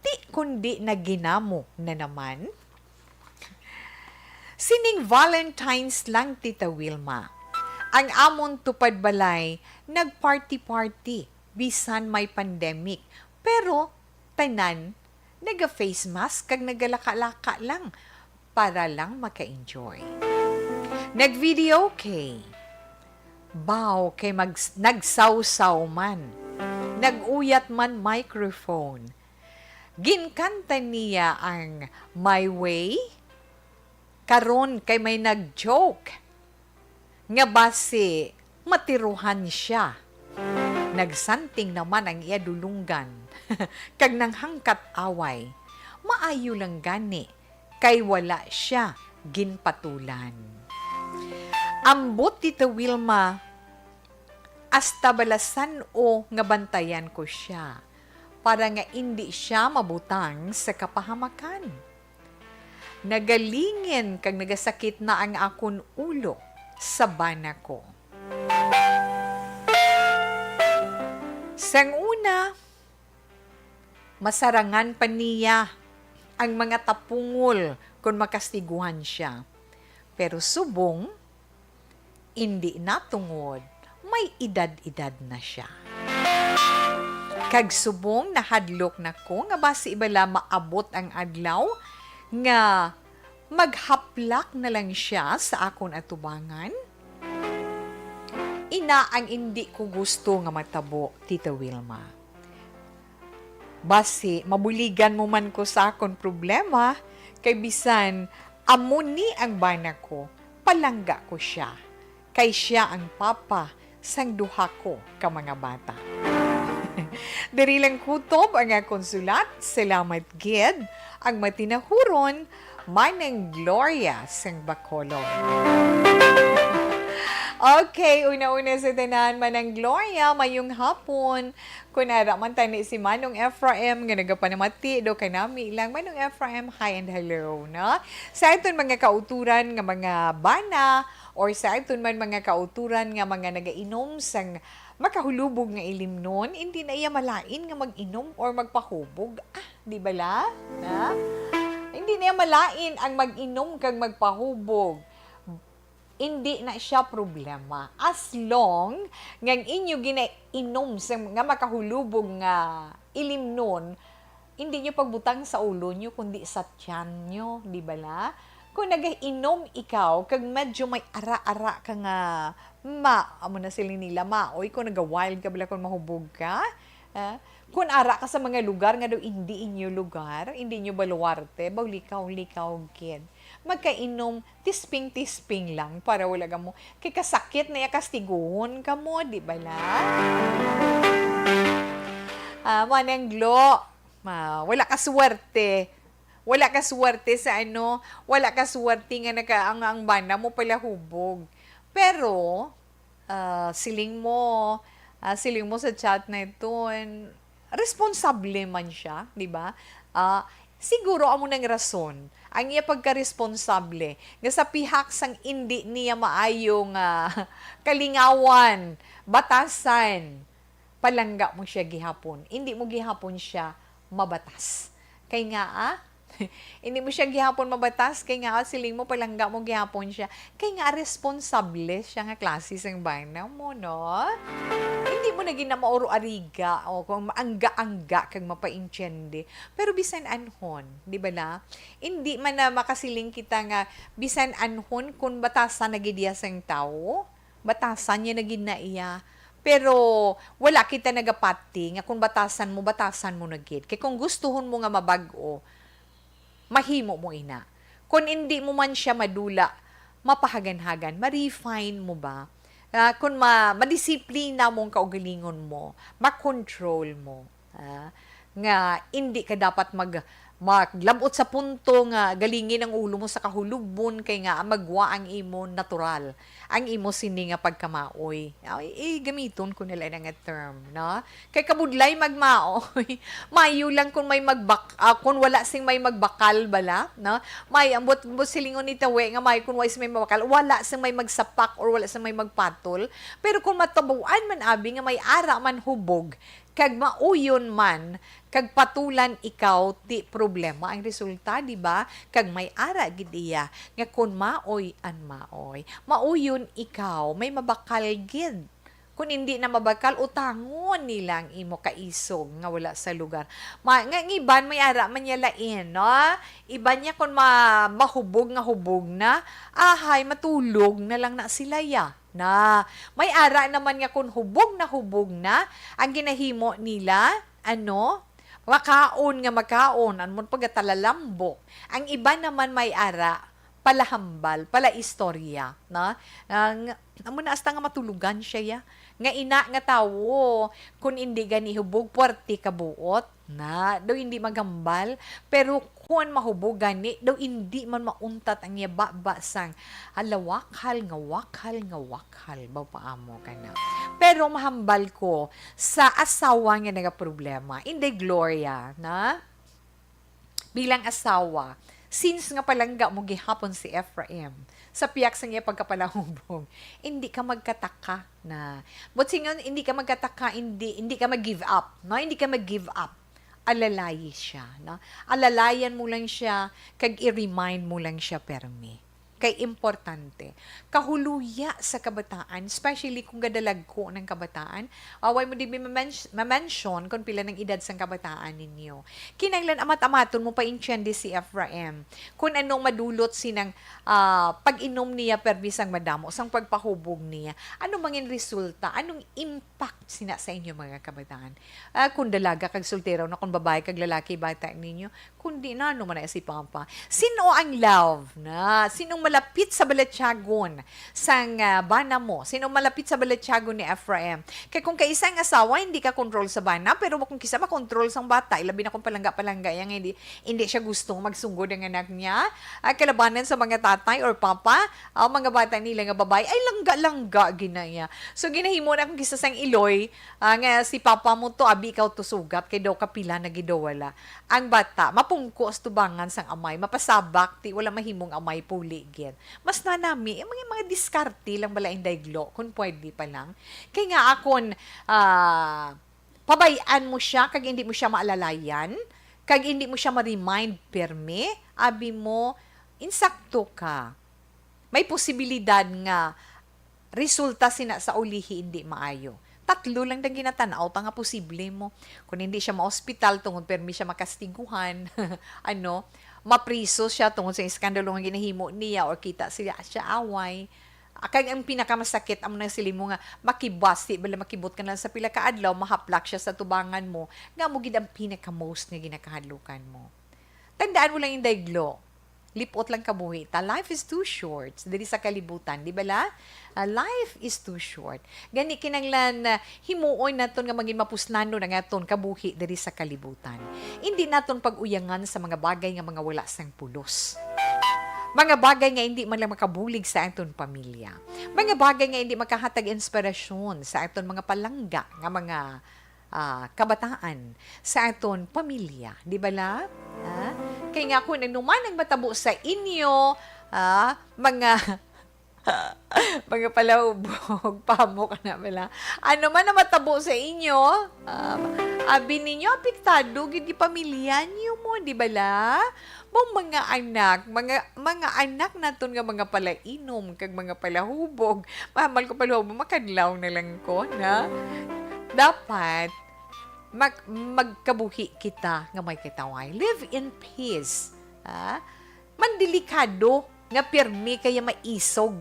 Di kundi na ginamo na naman. Sining Valentine's lang, Tita Wilma. Ang amon tupad balay, nag-party-party, bisan may pandemic. Pero, tanan, naga-face mask kag nagalaka-laka lang para lang maka-enjoy. Nag-video kay. Baw kay nagsawsaw man. Nag-uyat man microphone. Ginkanta niya ang My Way. Karon kay may nag-joke. Nga base matiruhan siya. Nagsanting naman ang iya dulunggan. Kag nang hangkat away. Maayo lang gani. Kay wala siya ginpatulan. Ambot Tita Wilma, hasta balasan o nga bantayan ko siya para nga hindi siya mabutang sa kapahamakan. Nagalingin kag nagasakit na ang akon ulo sa bana ko. Sang una, masarangan pa niya ang mga tapungol kung makastiguhan siya. Pero subong, hindi natungod, may edad-edad na siya. Kag subong nahadlok na ko nga basi ibala maabot ang adlaw nga maghaplak na lang siya sa akon atubangan. Ina ang hindi ko gusto nga matabo, Tita Wilma. Basi mabuligan mo man ko sa akon problema, kay bisan amuni ang bana ko, palangga ko siya. Kay siya ang papa sang duha ko ka mga bata. Dari lang kutob ang akong sulat. Salamat gid ang matinahuron manang Gloria sang Bacolod. Okay, una-una sa tanan manang Gloria, mayong hapon. Kunara man tani si Manong Ephraim nga nagapanamati do kanami ilang Manong Ephraim, hi and hello, no? Sa aton mga kauturan nga mga bana or sa aton man mga kauturan nga mga nagainom sang makahulubog nga ilimnon, hindi na iya malain nga mag-inom or magpahubog. di bala? Na? Hindi niya malain ang mag-inom kag magpahubog. Hindi na siya problema. As long nga inyo ginainom sa nga makahulubog nga ilimnon, hindi nyo pagbutang sa ulo nyo, kundi sa tiyan nyo, di bala? Kung nag-inom ikaw, kag medyo may ara-ara ka nga, amo na sila nila, maoy, kung nag-wild ka bala, kung mahubog ka, kung ara ka sa mga lugar nga daw hindi inyo lugar, hindi nyo baluarte, baw likaw-likaw gid. Magkainom, tisping-tisping lang para wala ka mo. Kay kasakit na yakastiguhon ka mo, di ba la? Manang glo, wala ka swerte. Wala ka swerte sa ano, wala ka swerte nga ang bana mo pala hubog. Pero, siling mo sa chat na ito, responsable man siya, di ba? Siguro amo nang rason ang iya pagka-responsable nga sa pihak sang hindi niya maayong kalingawan, batasan, palangga mo siya gihapon. Hindi mo gihapon siya mabatas. Kay nga hindi mo siya gihapon mabatas, kay nga siling mo palangga mo gihapon siya. Kay nga responsable siya nga klase sang bana mo, no? Hindi mo na ginamauro ariga o kung maangga-angga kag mapaintyende. Pero bisan anhon, di ba la? Hindi man na makasiling kita nga bisan anhon kung batasan na gidiya sang tao, batasan niya na ginaiya. Pero wala kita nagapati nga kung batasan mo na gid. Kay kung gustuhon mo nga mabago, mahimo mo ina. Kung hindi mo man siya madula, mapahagan-hagan, ma-refine mo ba? Kung madisiplina mong kaugalingon mo, makontrol mo, nga hindi ka dapat maglabot sa punto nga galingin ang ulo mo sa kahulugbon kay nga magwa ang imo natural. Ang imo sini nga pagkamaoy. Gamiton ko nila nga term, no? Kay kabudlay magmaoy. Mayo lang kung may kung wala sing may magbakal bala, no? May ambot silingon ni tawe nga may kung wala sing may magbakal, wala sing may magsapak or wala sing may magpatol. Pero kung matabuan man abi nga may ara man hubog, kag mauyon man, kag patulan ikaw, ti problema ang resulta, di ba? Kag may ara gid iya, nga kun maoy an maoy. Mauyon ikaw, may mabakal gid. Kung hindi na mabakal, utangon nilang imo kaisog nga wala sa lugar. Nga iban, may ara man niya lain, no? Iban niya kung mahubog na, matulog na lang na sila ya. Na may ara naman nga kung hubog na ang ginahimo nila makaon anmon pagatalalambok. Ang iba naman may ara palahambal, pala istorya, na amo na hasta nga matulugan siya ya. Nga ina nga tawo kung hindi gani hubog puwerte kabuot na daw hindi magambal, pero kung mahubog gani daw hindi man mauntat ang yaba sang wakhal ba paamo kana. Pero mahambal ko sa asawa nga naga problema, hindi Gloria, na bilang asawa, since nga palangga mo gihapon si Ephraim, sa piyak sa niya pagkapalahubog, hindi ka magkataka na. But singon, hindi ka magkataka, hindi ka mag-give up. No? Hindi ka mag-give up. Alalayi siya. No? Alalayan mo lang siya, kag i-remind mo lang siya permi. Kay importante. Kahuluya sa kabataan, especially kung gadalag ko ng kabataan, away mo di ma-mention kung pila ng edad sa kabataan ninyo. Kinanglan amat-amaton mo pa intyende si Ephraim. Kung anong madulot sinang pag-inom niya perbisang madamo, sang pagpahubog niya, ano mangin resulta, anong impact sina sa inyo mga kabataan. Kung dalaga kag soltero na, kung babae kag lalaki bata ninyo, kundi na ano man si Papa. Sino ang love na? Sinong malapit sa balatyagon sang bana mo? Sino malapit sa balatyagon ni Ephraim? Kaya kung kaisang asawa, hindi ka control sa bana, pero kung kisa makontrol sang bata, ilabi na kung palangga, yang hindi siya gustong magsugod ang anak niya, kalabanan sa mga tatay or papa, mga bata nila nga babae, ay langga ginaya. So ginahimo na kung kisa sang iloy, nga si papa mo to, abi ikaw to sugat, kay daw kapila na gidawala. Ang bata, mapungkos tubangan sang amay, mapasabak, ti wala mahimong amay puli. Mas nanami, mga diskarte lang bala inday glo, kung pwede pa lang. Kaya nga akon, pabayaan mo siya, kag hindi mo siya maalalayan, Kag hindi mo siya ma-remind perme, abi mo, insakto ka. May posibilidad nga resulta sina sa ulihi hindi maayo. Tatlo lang dang ginatanaw ta nga posible mo. Kung hindi siya ma-hospital tungod permi siya makastiguhan, mapriso siya tungod sa iskandalo nga ginahimo niya or kita siya away. Kag ang pinakamasakit amo nang sili mo nga makibasti bala makibot ka na sa pila ka adlaw mahaplak siya sa tubangan mo nga mo gid ang pinaka-most nga ginakahadlukan mo. Tandaan mo lang yung daiglo. Lipot lang kabuhi ta. Life is too short. Dili sa kalibutan, di ba la? Life is too short. Gani kinanglan himuoy naton nga maging mapuslano na nga ton kabuhi diri sa kalibutan. Hindi naton pag-uyangan sa mga bagay nga mga wala sang pulos. Mga bagay nga hindi man lang makabulig sa aton pamilya. Mga bagay nga hindi makahatag inspirasyon sa aton mga palangga nga mga kabataan sa aton pamilya. Di ba la? Kaya nga kung nanuman ang matabo sa inyo, mga mga palahubog, pamo ka na bala. Ano man na matabo sa inyo, abi ninyo, apektado, gindi pamilya niyo mo, di ba la? Mong mga anak, mga anak naton nga mga palainom, kag mga palahubog, mahamal ko palahubog, makadlaw na lang ko, na? Dapat, magkabuhi kita nga may kitaway. Live in peace. Mandelikado nga pirmi kaya maisog.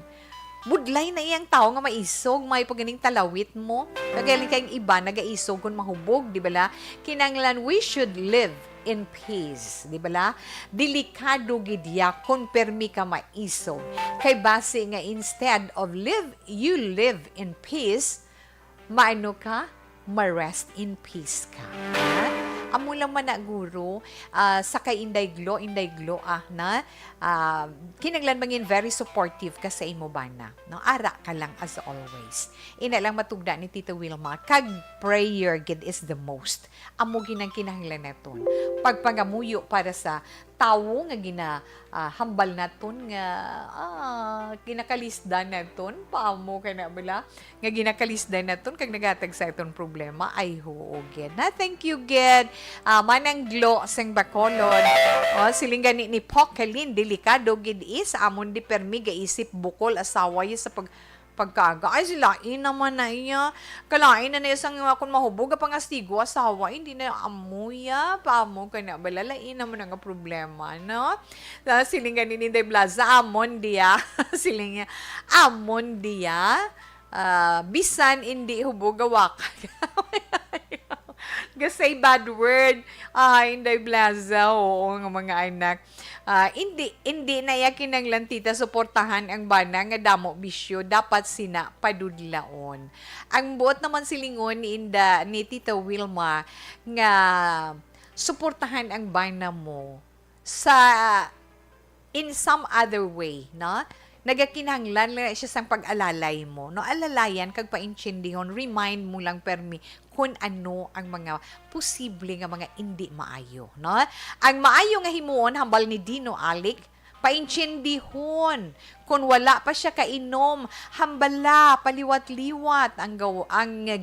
Budlay na iyang tao nga maisog, may paganing talawit mo. Kagaling kayong iba, nagaisog kung mahubog, di ba la? Kinanglan, we should live in peace, di ba la? Delikado gidya kung permi ka maisog. Kay base nga instead of you live in peace, maano ka? Ma-rest in peace ka. Amo lang man na guro, sakay inday glo na kinaglan mangin very supportive ka sa imo bana. No, ara ka lang as always. Ina lang matugda ni Tita Wilma, kag prayer gid is the most. Amo ginang kinahanglan naton. Pagpangamuyo para sa tawo nga hambal naton nga ginakalisdan naton paamo ka na bala nga ginakalisdan naton kag nagatag sa iton problema ay huo gid na thank you gid manang glo sing bakolod siling gani ni Pokalin delikado gid is amon di permi gaisip bukol asawa sa pagkaga. Ay, silain naman na iya. Kalain na isang kung mahubog pang astigo, asawa, hindi na amuya, paamo ka na, balalain naman ang problema, no? Siling ganin ni Blaza, amon diya, siling niya, amon diya, bisan hindi hubog awak. Gasay bad word. Inday Blaza, oo, ng mga anak. Hindi na yakin ng lantita suportahan ang bana nga damo bisyo dapat sina padudlaon. Ang buot naman silingon ni Tita Wilma nga suportahan ang bana mo sa in some other way, no? Nagakinahanglan lang siya sang pag-alalay mo. No, alalayan kag paintsindihon, remind mo lang permi kung ano ang mga posible nga mga hindi maayo, no? Ang maayo nga himuon hambal ni Dino Alik, paintsindihon. Kung wala pa siya kainom, hambala, paliwat-liwat ang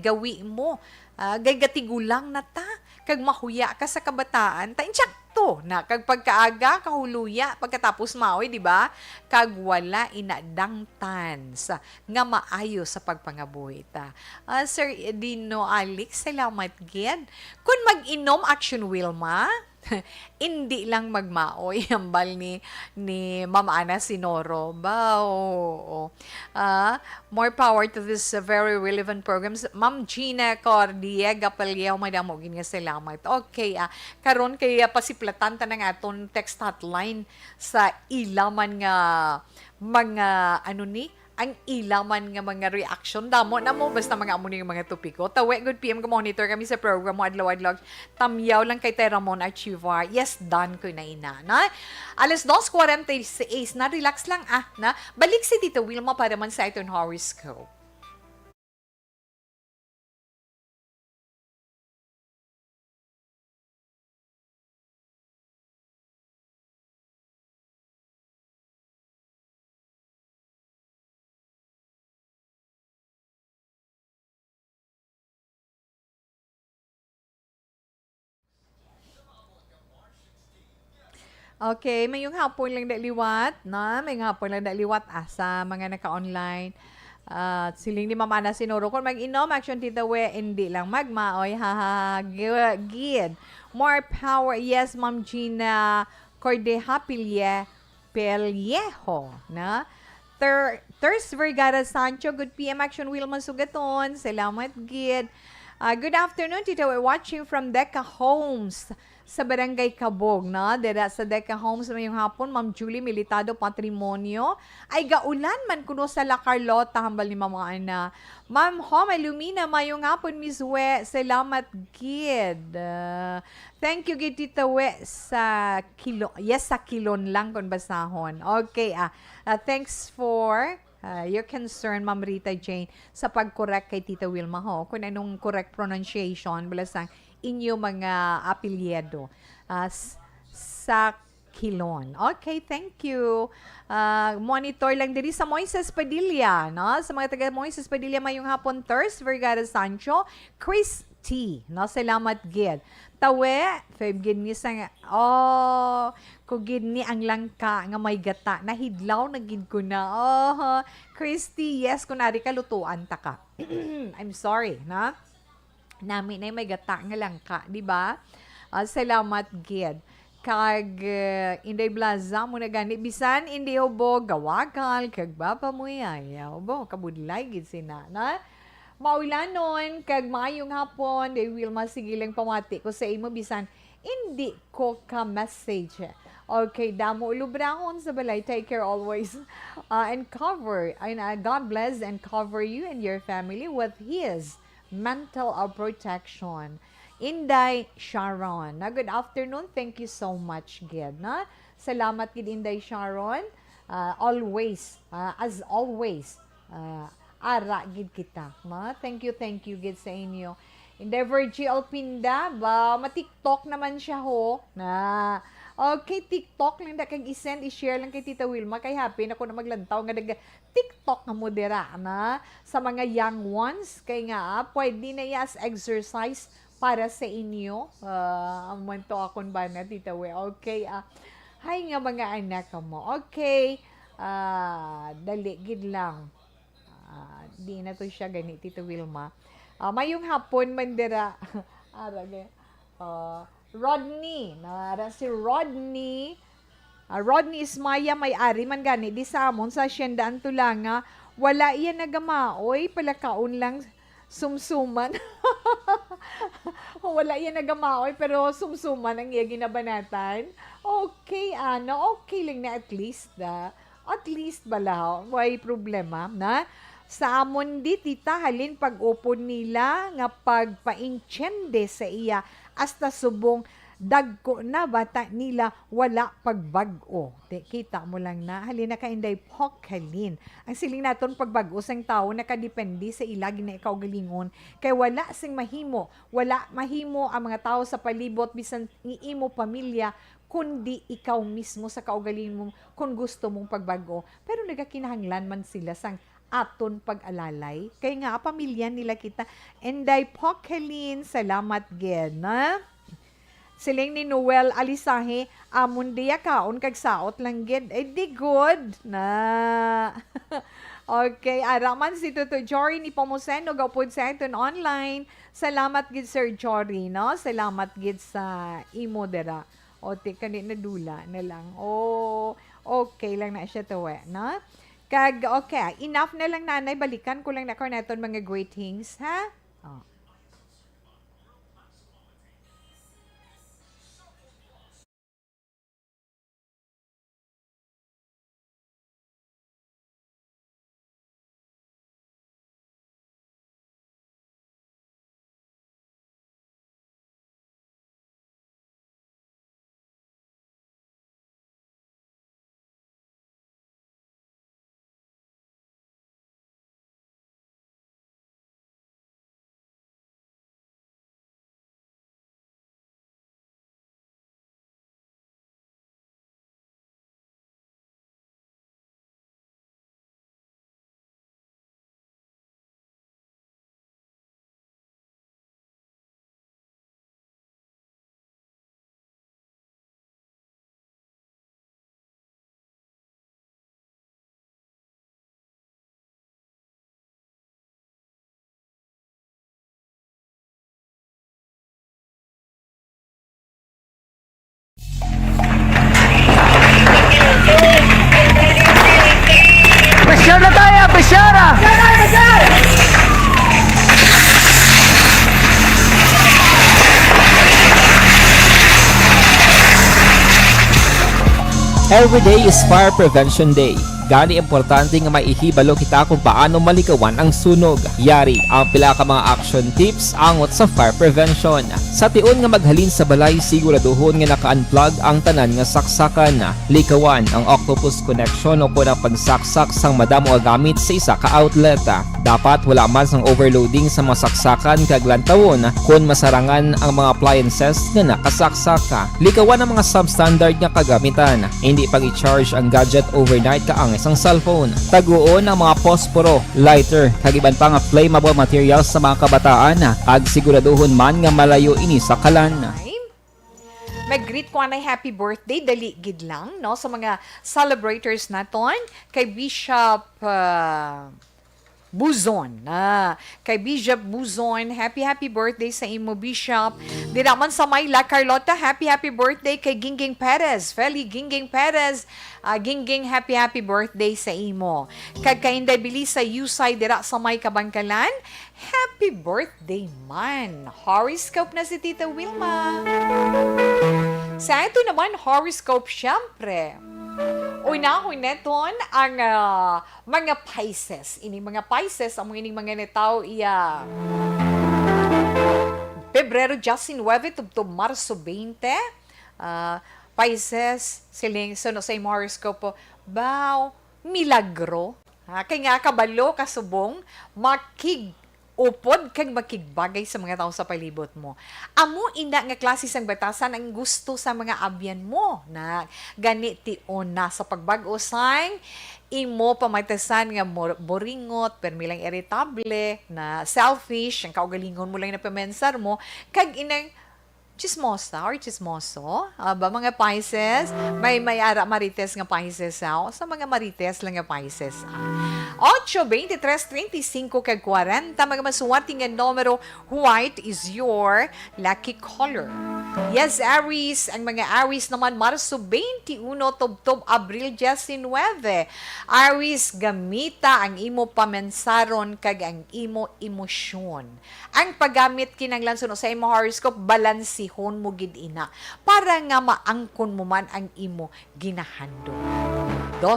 gawi mo. Gagatigulang na ta, kag mahuya ka sa kabataan, insakto na kag pagkaaga kahuluya pagkatapos maoy, di ba? Kag wala inadangtan sa nga maayo sa pagpangabuhi ta. Sir Dino Alex, salamat gid. Kung mag-inom action Wilma, hindi lang magmaoy hambal ni Ma'am Ana Sinoro ba more power to this very relevant programs. Ma'am Gina Cordiega Palyaw, madamo gid nga salamat. Okay, karon kay pasiplatan ta ng aton text hotline sa ilaman nga mga ang ilaman nga mga reaction damo na mo basta mga amo nga mga topiko. Tawe good PM ka monitor kami sa program mo adlaw-adlaw. Tamyaw lang kay Ramon Archivar. Yes, done ko na ina. Na? Alas 2:46 na relax lang na. Balik si Tita Wilma para man sa iton horoscope. Okay, may yung hapon lang daliwat, na may hapon lang daliwat asa mga naka-online. At siling ni Mama na sinuro kung mag-inom, action Tita We, hindi lang magmaoy, haha, gid. More power, yes, Ma'am Gina Cordeja Pellejo, na? Thurs Vergara Sancho, good PM, action Wilma Sugaton, salamat gid. Good afternoon, Tita. We're watching from Deca Homes sa Barangay Cabog, na? Dera sa Deca Homes mayong hapon, Ma'am Julie Militado Patrimonio. Ay gaulan man kuno sa La Carlota, hambal ni Mama Ana. Ma'am Home Lumina mayong hapon, Miss We. Salamat gid. Thank you gid Tita We sa kilo. Yes, sa kilon lang kung basahon. Okay, thanks for your concern, Ma'am Rita Jane, sa pag-correct kay Tita Wilma ho. Kung anong correct pronunciation, balasang inyo mga apelyido sa Kilon. Okay, thank you. Monitor lang diri sa Moises Padilla, no? Sa mga taga Moises Padilla mayong hapon, Thurs Vergara Sancho, Chris T, no? Salamat gid. Tawe, feb gid ni sang ko gid ni ang langka nga may gata nahidlaw na gid ko na. Christy, yes, kunari ka lutuan ta ka. I'm sorry, na? Nami na may gata nga langka, di ba? Salamat gid. Kag Inday Blaza mo na gani bisan hindi obo gawagal kag baba mo yayaw bo kabudlay gid sina, na? Maulanon kag maayong hapon, they will masigilang pamati ko sa imo bisan hindi ko ka message. Okay, damo lubrahon sa balay. Take care always. And cover. God bless and cover you and your family with His mantle of protection. Inday Sharon. Na good afternoon. Thank you so much, Gid. Na salamat gid Inday Sharon. Always, as always, ara gid kita. Na thank you gid sa inyo. Endeavor G. Alpinda, ba, ma-TikTok naman siya ho, na, okay, TikTok lang na kag i-send, i-share lang kay Tita Wilma, kay happy na ko na maglantaw nga TikTok nga modera, na, sa mga young ones, kay nga, pwede na yas exercise para sa inyo, ang manto akon ba na, Tita We, okay, hay nga mga anak mo, okay, dali, gid lang, di na to siya gani, Tita Wilma. Mayong hapon mandira Rodney nara si Rodney Rodney Ismaya may-ari man gani di samon sa Asyendaan Tulanga, wala iyan nagamaoy palakaon lang sumsuman. Wala iyan nagamaoy pero sumsuman ang iya ginabanatan. Okay, okay lang na at least bala may problema na sa amon di Tita halin pag-upon nila nga pagpaintyende sa iya hasta subong dagko na bata nila wala pagbag-o. Kita mo lang na halin na kainday pok halin. Ang siling naton pagbago sang tao nakadepende sa ilagi na ikaw galingon kay wala sing mahimo ang mga tao sa palibot bisan iimo pamilya kundi ikaw mismo sa kaugalingon mo kung gusto mong pagbago. Pero nagakinahanglan man sila sang aton pag-alalay. Kaya nga, pamilya nila kita. Enday Pokelin, salamat gid, na? Siling ni Noel Alisahe, amon diya kaon kag saot lang gid. Di good, na? Okay, araman si Tuto Jory ni Pomoseno, gawpod sa aton online. Salamat gid Sir Jory, no? Salamat gid sa imo dera. O, kanina dula na lang. Okay lang na siya to, na? Kag, okay, enough na lang nanay, balikan ko lang na karneton mga greetings, ha? Every day is Fire Prevention Day. Gani importante nga maihibalo kita kung paano malikawan ang sunog. Yari ang pila ka mga action tips angot sa fire prevention. Sa tiun nga maghalin sa balay, siguraduhon nga naka-unplug ang tanan nga saksakan. Likawan ang octopus connection o kung ang pagsaksak sang madamo nga gamit sa isa ka outlet. Dapat wala man sang overloading sa mga saksakan kag lantawon kung masarangan ang mga appliances nga nakasaksaka. Likawan ang mga substandard nga kagamitan. Hindi pag i-charge ang gadget overnight kaang isang cellphone. Taguon ang mga posporo, lighter, kag iban pa nga flammable materials sa mga kabataan. Ag siguraduhon man nga malayo ini sa kalan. Mag-greet ko anay happy birthday, dali gid lang, no? Sa mga celebrators naton, kay Bishop Buzon. Kay Bishop Buzon, happy birthday sa imo, Bishop. Di naman sa Mayla, Carlota, happy birthday kay Gingging Perez. Feli Gingging Perez, Gingging, happy birthday sa imo. Kag kainday bili sa Yusay, dira sa May Kabangkalan, happy birthday man. Horoscope na si Tita Wilma. Sa ito naman, horoscope, syempre. Una-una neton ang mga Pisces. Ini mga Pisces, ang mga netaw iya Pebrero 19 tubtob Marso 20. Pisces, siling suno sa imong horoscope, baw, milagro. Kay nga kabalo, kasubong, upod kag makigbagay sa mga tao sa palibot mo. Amo ina nga klase sang batasan ang gusto sa mga abyan mo na ganiti na sa pagbag-o sang imo pamatasan nga boringot, permilang irritable, na selfish, ang kaugalingon mo lang na pamensar mo, kag inang chismosa or chismoso, ba mga Pisces, may ara marites nga Pisces sa mga marites lang nga Pisces. 8, 23, 25, kag 40, mga masuwati nga numero, white is your lucky color. Yes, Aries, ang mga Aries naman, Marso 21, tubtob Abril 19. Aries, gamita ang imo pamensaron kag ang imo emosyon. Ang paggamit kinanglan suno sa imo horoscope, balansihon mo gid ina para nga maangkon mo man ang imo ginahandol. 2,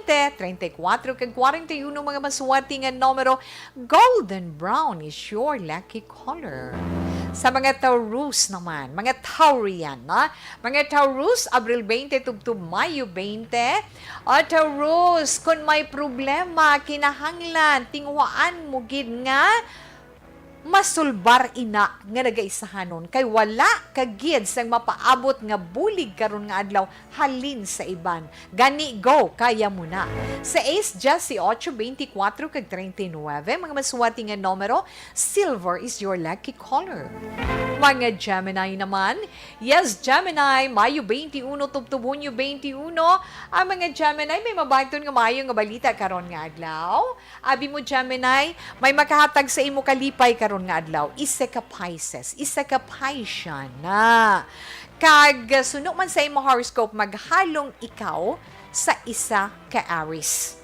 20, 34, kag 41 mga masuwati nga numero, golden brown is your lucky color. Sa mga Taurus naman, mga Taurian, mga Taurus, Abril 20 tubtob Mayo 20. Taurus, kung may problema, kinahanglan, tingwaan mo gid nga masulbar ina nga nagaisahanon kay wala kagid sang mapaabot nga bulig karon nga adlaw halin sa iban. Gani go, kaya mo na. Sa Ace just si 8, 24 kag 39, mga masuwati nga numero, silver is your lucky color. Mga Gemini naman, yes Gemini, Mayo 21 tubtob Hunyo 21. Ang mga Gemini may mabayton nga maayo nga balita karon nga adlaw. Abi mo Gemini, may makahatag sa imo kalipay karon nga adlaw, isa ka Pisces, isa ka Piscian na. Kag suno man sa imo horoscope, maghalong ikaw sa isa ka Aries.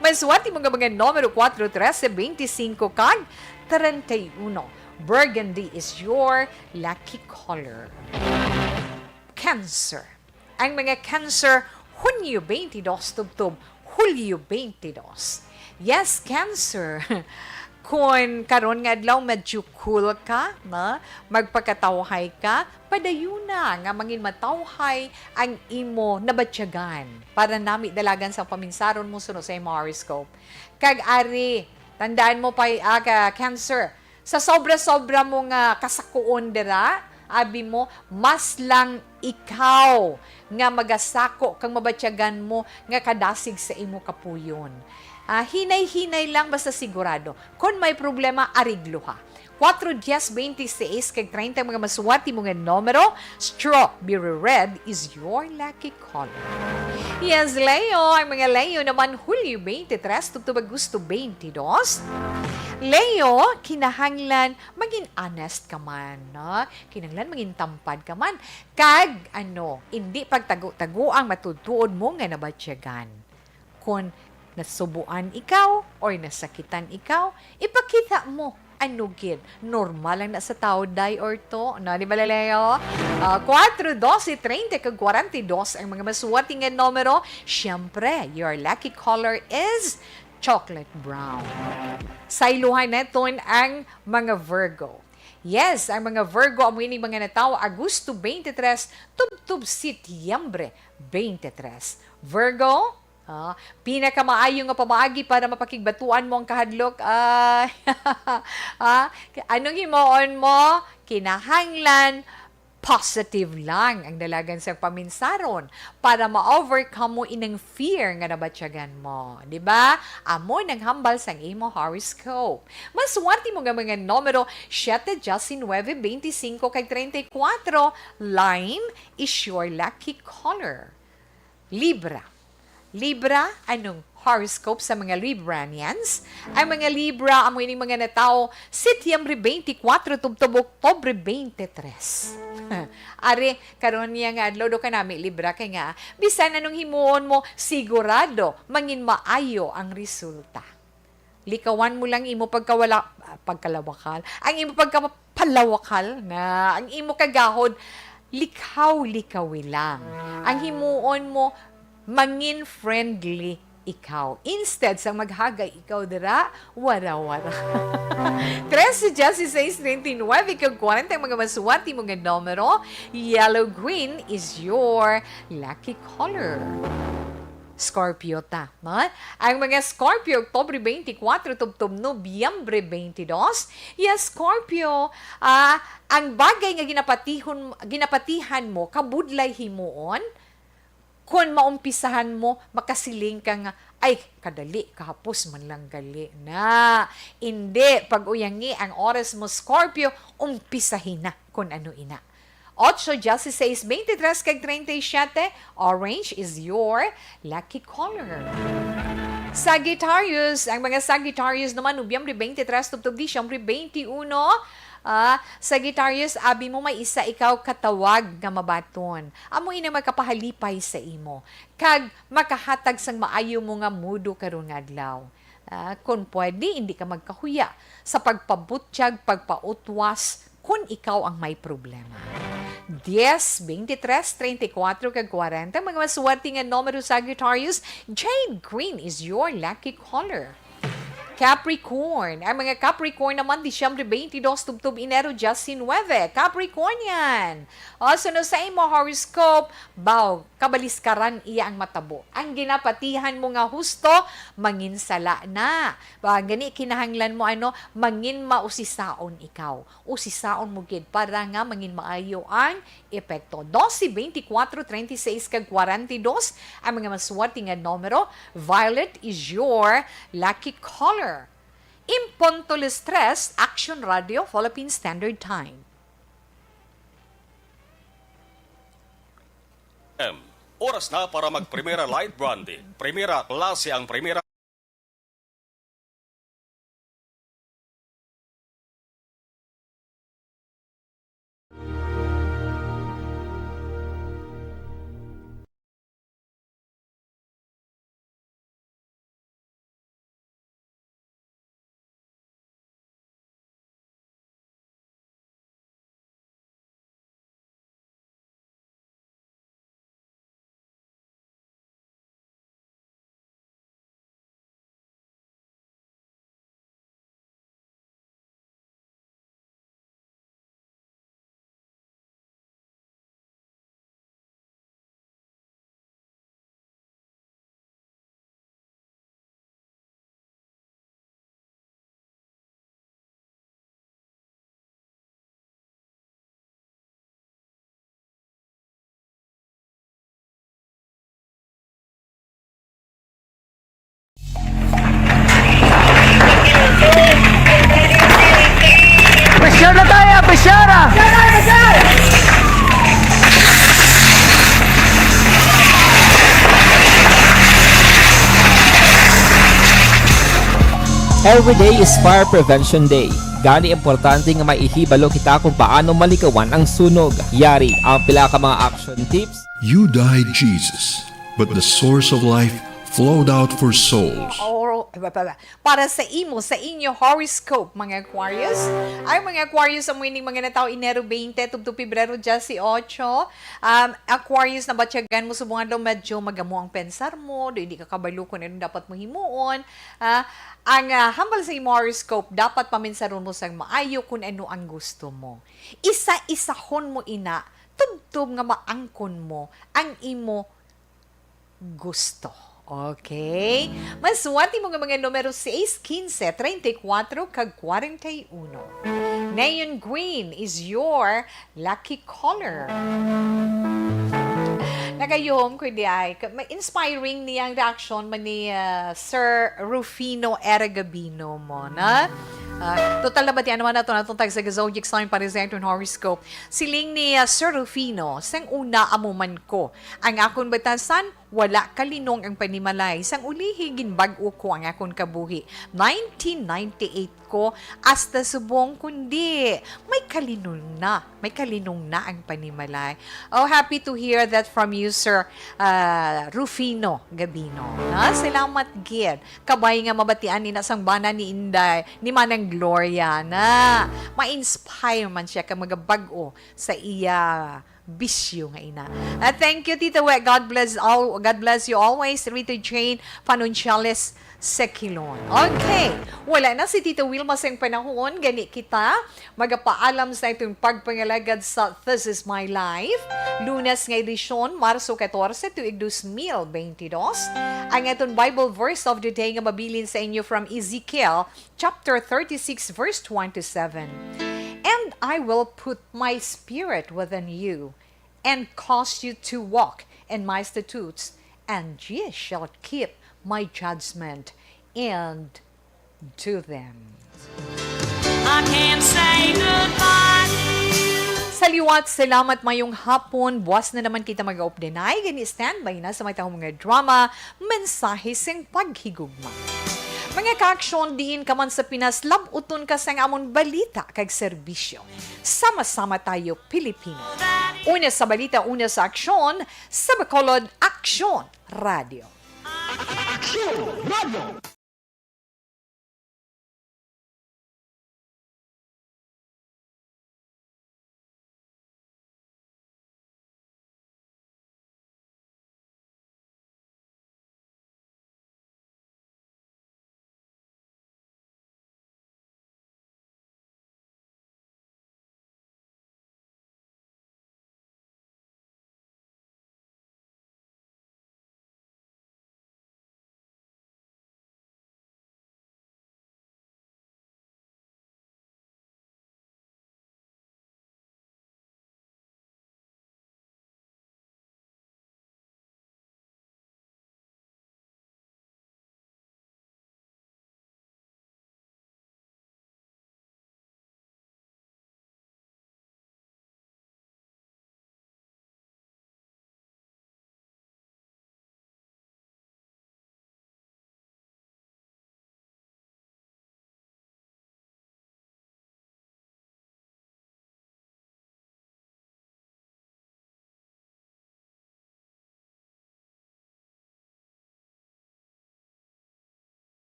Maswati mga numero 4, 13, 25 kag 31. Burgundy is your lucky color. Cancer. Ang mga Cancer, Hunyo 22 tubtob Hulyo 22. Yes, Cancer. Kung karon nga adlaw medyo cool ka, magpakatawhay ka, padayuna nga mangin matawhay ang imo nabatyagan para nami dalagan sa paminsaron mo suno sa imo horoscope. Kag ari, tandaan mo pa Cancer, sa sobra-sobra mo nga kasakuon dira, abi mo, mas lang ikaw nga magasako kang mabatyagan mo nga kadasig sa imo kapuyon. Hinay-hinay lang basta sigurado. Kung may problema, ariglo ha. 4, 10, 26, kag 30 mga masuwati mga numero, strawberry red is your lucky color. Yes, Leo. Ang mga Leo naman, Hulyo 23, tubtob Agosto 22. Leo, kinahanglan maging honest ka man, no? Kinahanglan maging tampad ka man. Kag, hindi pagtago-tago ang matutuod mo nga nabatyagan. Kung nasubuan ikaw or nasakitan ikaw, ipakita mo ano gid, normal lang na sa tao, die or to. No, di ba, Leleo? 4, 12, 30, kag 42 ang mga masuwati nga numero. Siyempre, your lucky color is chocolate brown. Sa iluhan neton ang mga Virgo. Yes, ang mga Virgo, ang mga natawo, Agosto 23, tubtub Setyembre 23. Virgo, pinakamaayo nga pamaagi para mapakigbatuan mo ang kahadlok. Anong himoon mo? Kinahanglan, positive lang ang dalagan sa paminsaron para ma-overcome mo inang fear nga nabatsyagan mo. Diba? Amo nang hambal sang imo horoscope. Maswerte mo nga mga numero 7, 19, 25, kag 34. Lime is your lucky color. Libra. Libra, anong horoscope sa mga Libranians? Ang mga Libra, amo ining mga natao, Setyembre 24, tubtob Oktobre 23. Ari, karon niya nga, adlaw do ka nami, Libra, kay nga, bisan anong himuon mo, sigurado, mangin maayo ang resulta. Likawan mo lang imo pagkalawakal, ang imo pagkapalawakal na, ang imo kagahod, likaw-likawi lang. Ang himuon mo, mangin friendly ikaw. Instead, sa maghagay ikaw dira, wara-wara. 13, 16, 29, kag 40, mga masuwati mga numero. Yellow-green is your lucky color. Scorpio ta. Ang mga Scorpio, Oktobre 24, tubtob Nobyembre 22. Yes, Scorpio, ang bagay nga ginapatihan mo, kabudlay himuon, kung maumpisahan mo, makasiling ka nga, ay, kadali, kahapos man lang gali na. Hindi, pag uyangi ang oras mo, Scorpio, umpisahin na kung ano ina. 8, 16, 23, kag 37, orange is your lucky color. Sagittarius, ang mga Sagittarius naman, Nobyembre 23, tubtob Disyembre 21, Sagittarius, abi mo may isa ikaw katawag nga mabaton. Amo ina magkapahalipay sa imo. Kag makahatag sang maayo mo nga mudo karon nga adlaw. Kung pwede, hindi ka magkahuya sa pagpabutyag, pagpautwas, kung ikaw ang may problema. 10, 23, 34, kag 40, mga maswerte nga numero Sagittarius, jade green is your lucky color. Capricorn. Ang mga Capricorn naman, Disyembre 22, tubtob Enero 19. Capricorn yan. Sunod sa imo horoscope, kabaliskaran iya ang matabo. Ang ginapatihan mo nga husto, manginsala na. Gani, kinahanglan mo mangin mausisaon ikaw. Usisaon mo gid para nga mangin maayo ang epekto. 12, 24, 36, kag 42, ang mga maswerte nga numero. Violet is your lucky color. Impunto Stress, Action Radio, Philippine Standard Time. Oras na para mag-Primera Light Brandy. Primera klase ang Primera. Pressure na tayo, pressure! Every day is Fire Prevention Day. Gani importante nga maihibalo kita kung paano malikawan ang sunog. Yari ang pila ka mga action tips. You died, Jesus, but the source of life flowed out for souls. para sa imo, sa inyo horoscope, mga Aquarius. Ay, mga Aquarius, sa muining mga nataw Enero 20, tubto Pebrero 18. Aquarius, na batyagan mo subungan daw medyo magamo ang pensar mo, do hindi ka kabalo kung ano dapat mo himuon. Ang hambal sa imo horoscope, dapat paminsaron mo sang maayo kung ano ang gusto mo. Isa-isahon mo ina, tubtob nga maangkon mo ang imo gusto. Okay? Maswati mo nga mga numero 6, 15, 34, kag 41. Neon green is your lucky color. Nagayom ko di ay, inspiring niyang reaction man ni Sir Rufino Eragabino mo, na? Total na ba tiyan naman nato natong tag sa zodiac sign para sa itong horoscope. Siling ni Sir Rufino, sang una amuman ko. Ang akon batasan, wala kalinong ang panimalay. Sang ulihi, ginbag-o ko ang akon kabuhi. 1998 ko, hasta subong kundi. May kalinong na ang panimalay. Oh, happy to hear that from you, Sir Rufino Gabino. Salamat, Gid. Kabay nga mabatian ni nasang bana ni Inday, ni Manang Gloria, na ma-inspire man siya ka magabag-o sa iya bisyo nga ina. Thank you, Tita We. God bless you always. Rita Jane Panunciales Sekilon. Okay. Wala na si Tita Wilma sa panahon. Gani kita magapaalam sa itong pagpangalagad sa This Is My Life. Lunes nga edisyon, Marso 14, tuig 2022. Ang itong Bible verse of the day nga mabilin sa inyo from Ezekiel chapter 36 verse 27. And I will put my spirit within you, and cause you to walk in my statutes, and ye shall keep my judgment and do them. I can't say goodbye to you. Saliwat, salamat mayong hapon. Buwas na naman kita mag-updenay. Gani standby na sa may taong mga drama, mensahe sing paghigugma. Mga ka-aksyon diin ka man sa Pinas, labuton ka sa amon balita kag serbisyo. Sama-sama tayo, Pilipino. Una sa balita, una sa aksyon, sa Bacolod Aksyon Radio. Aksyon Radio!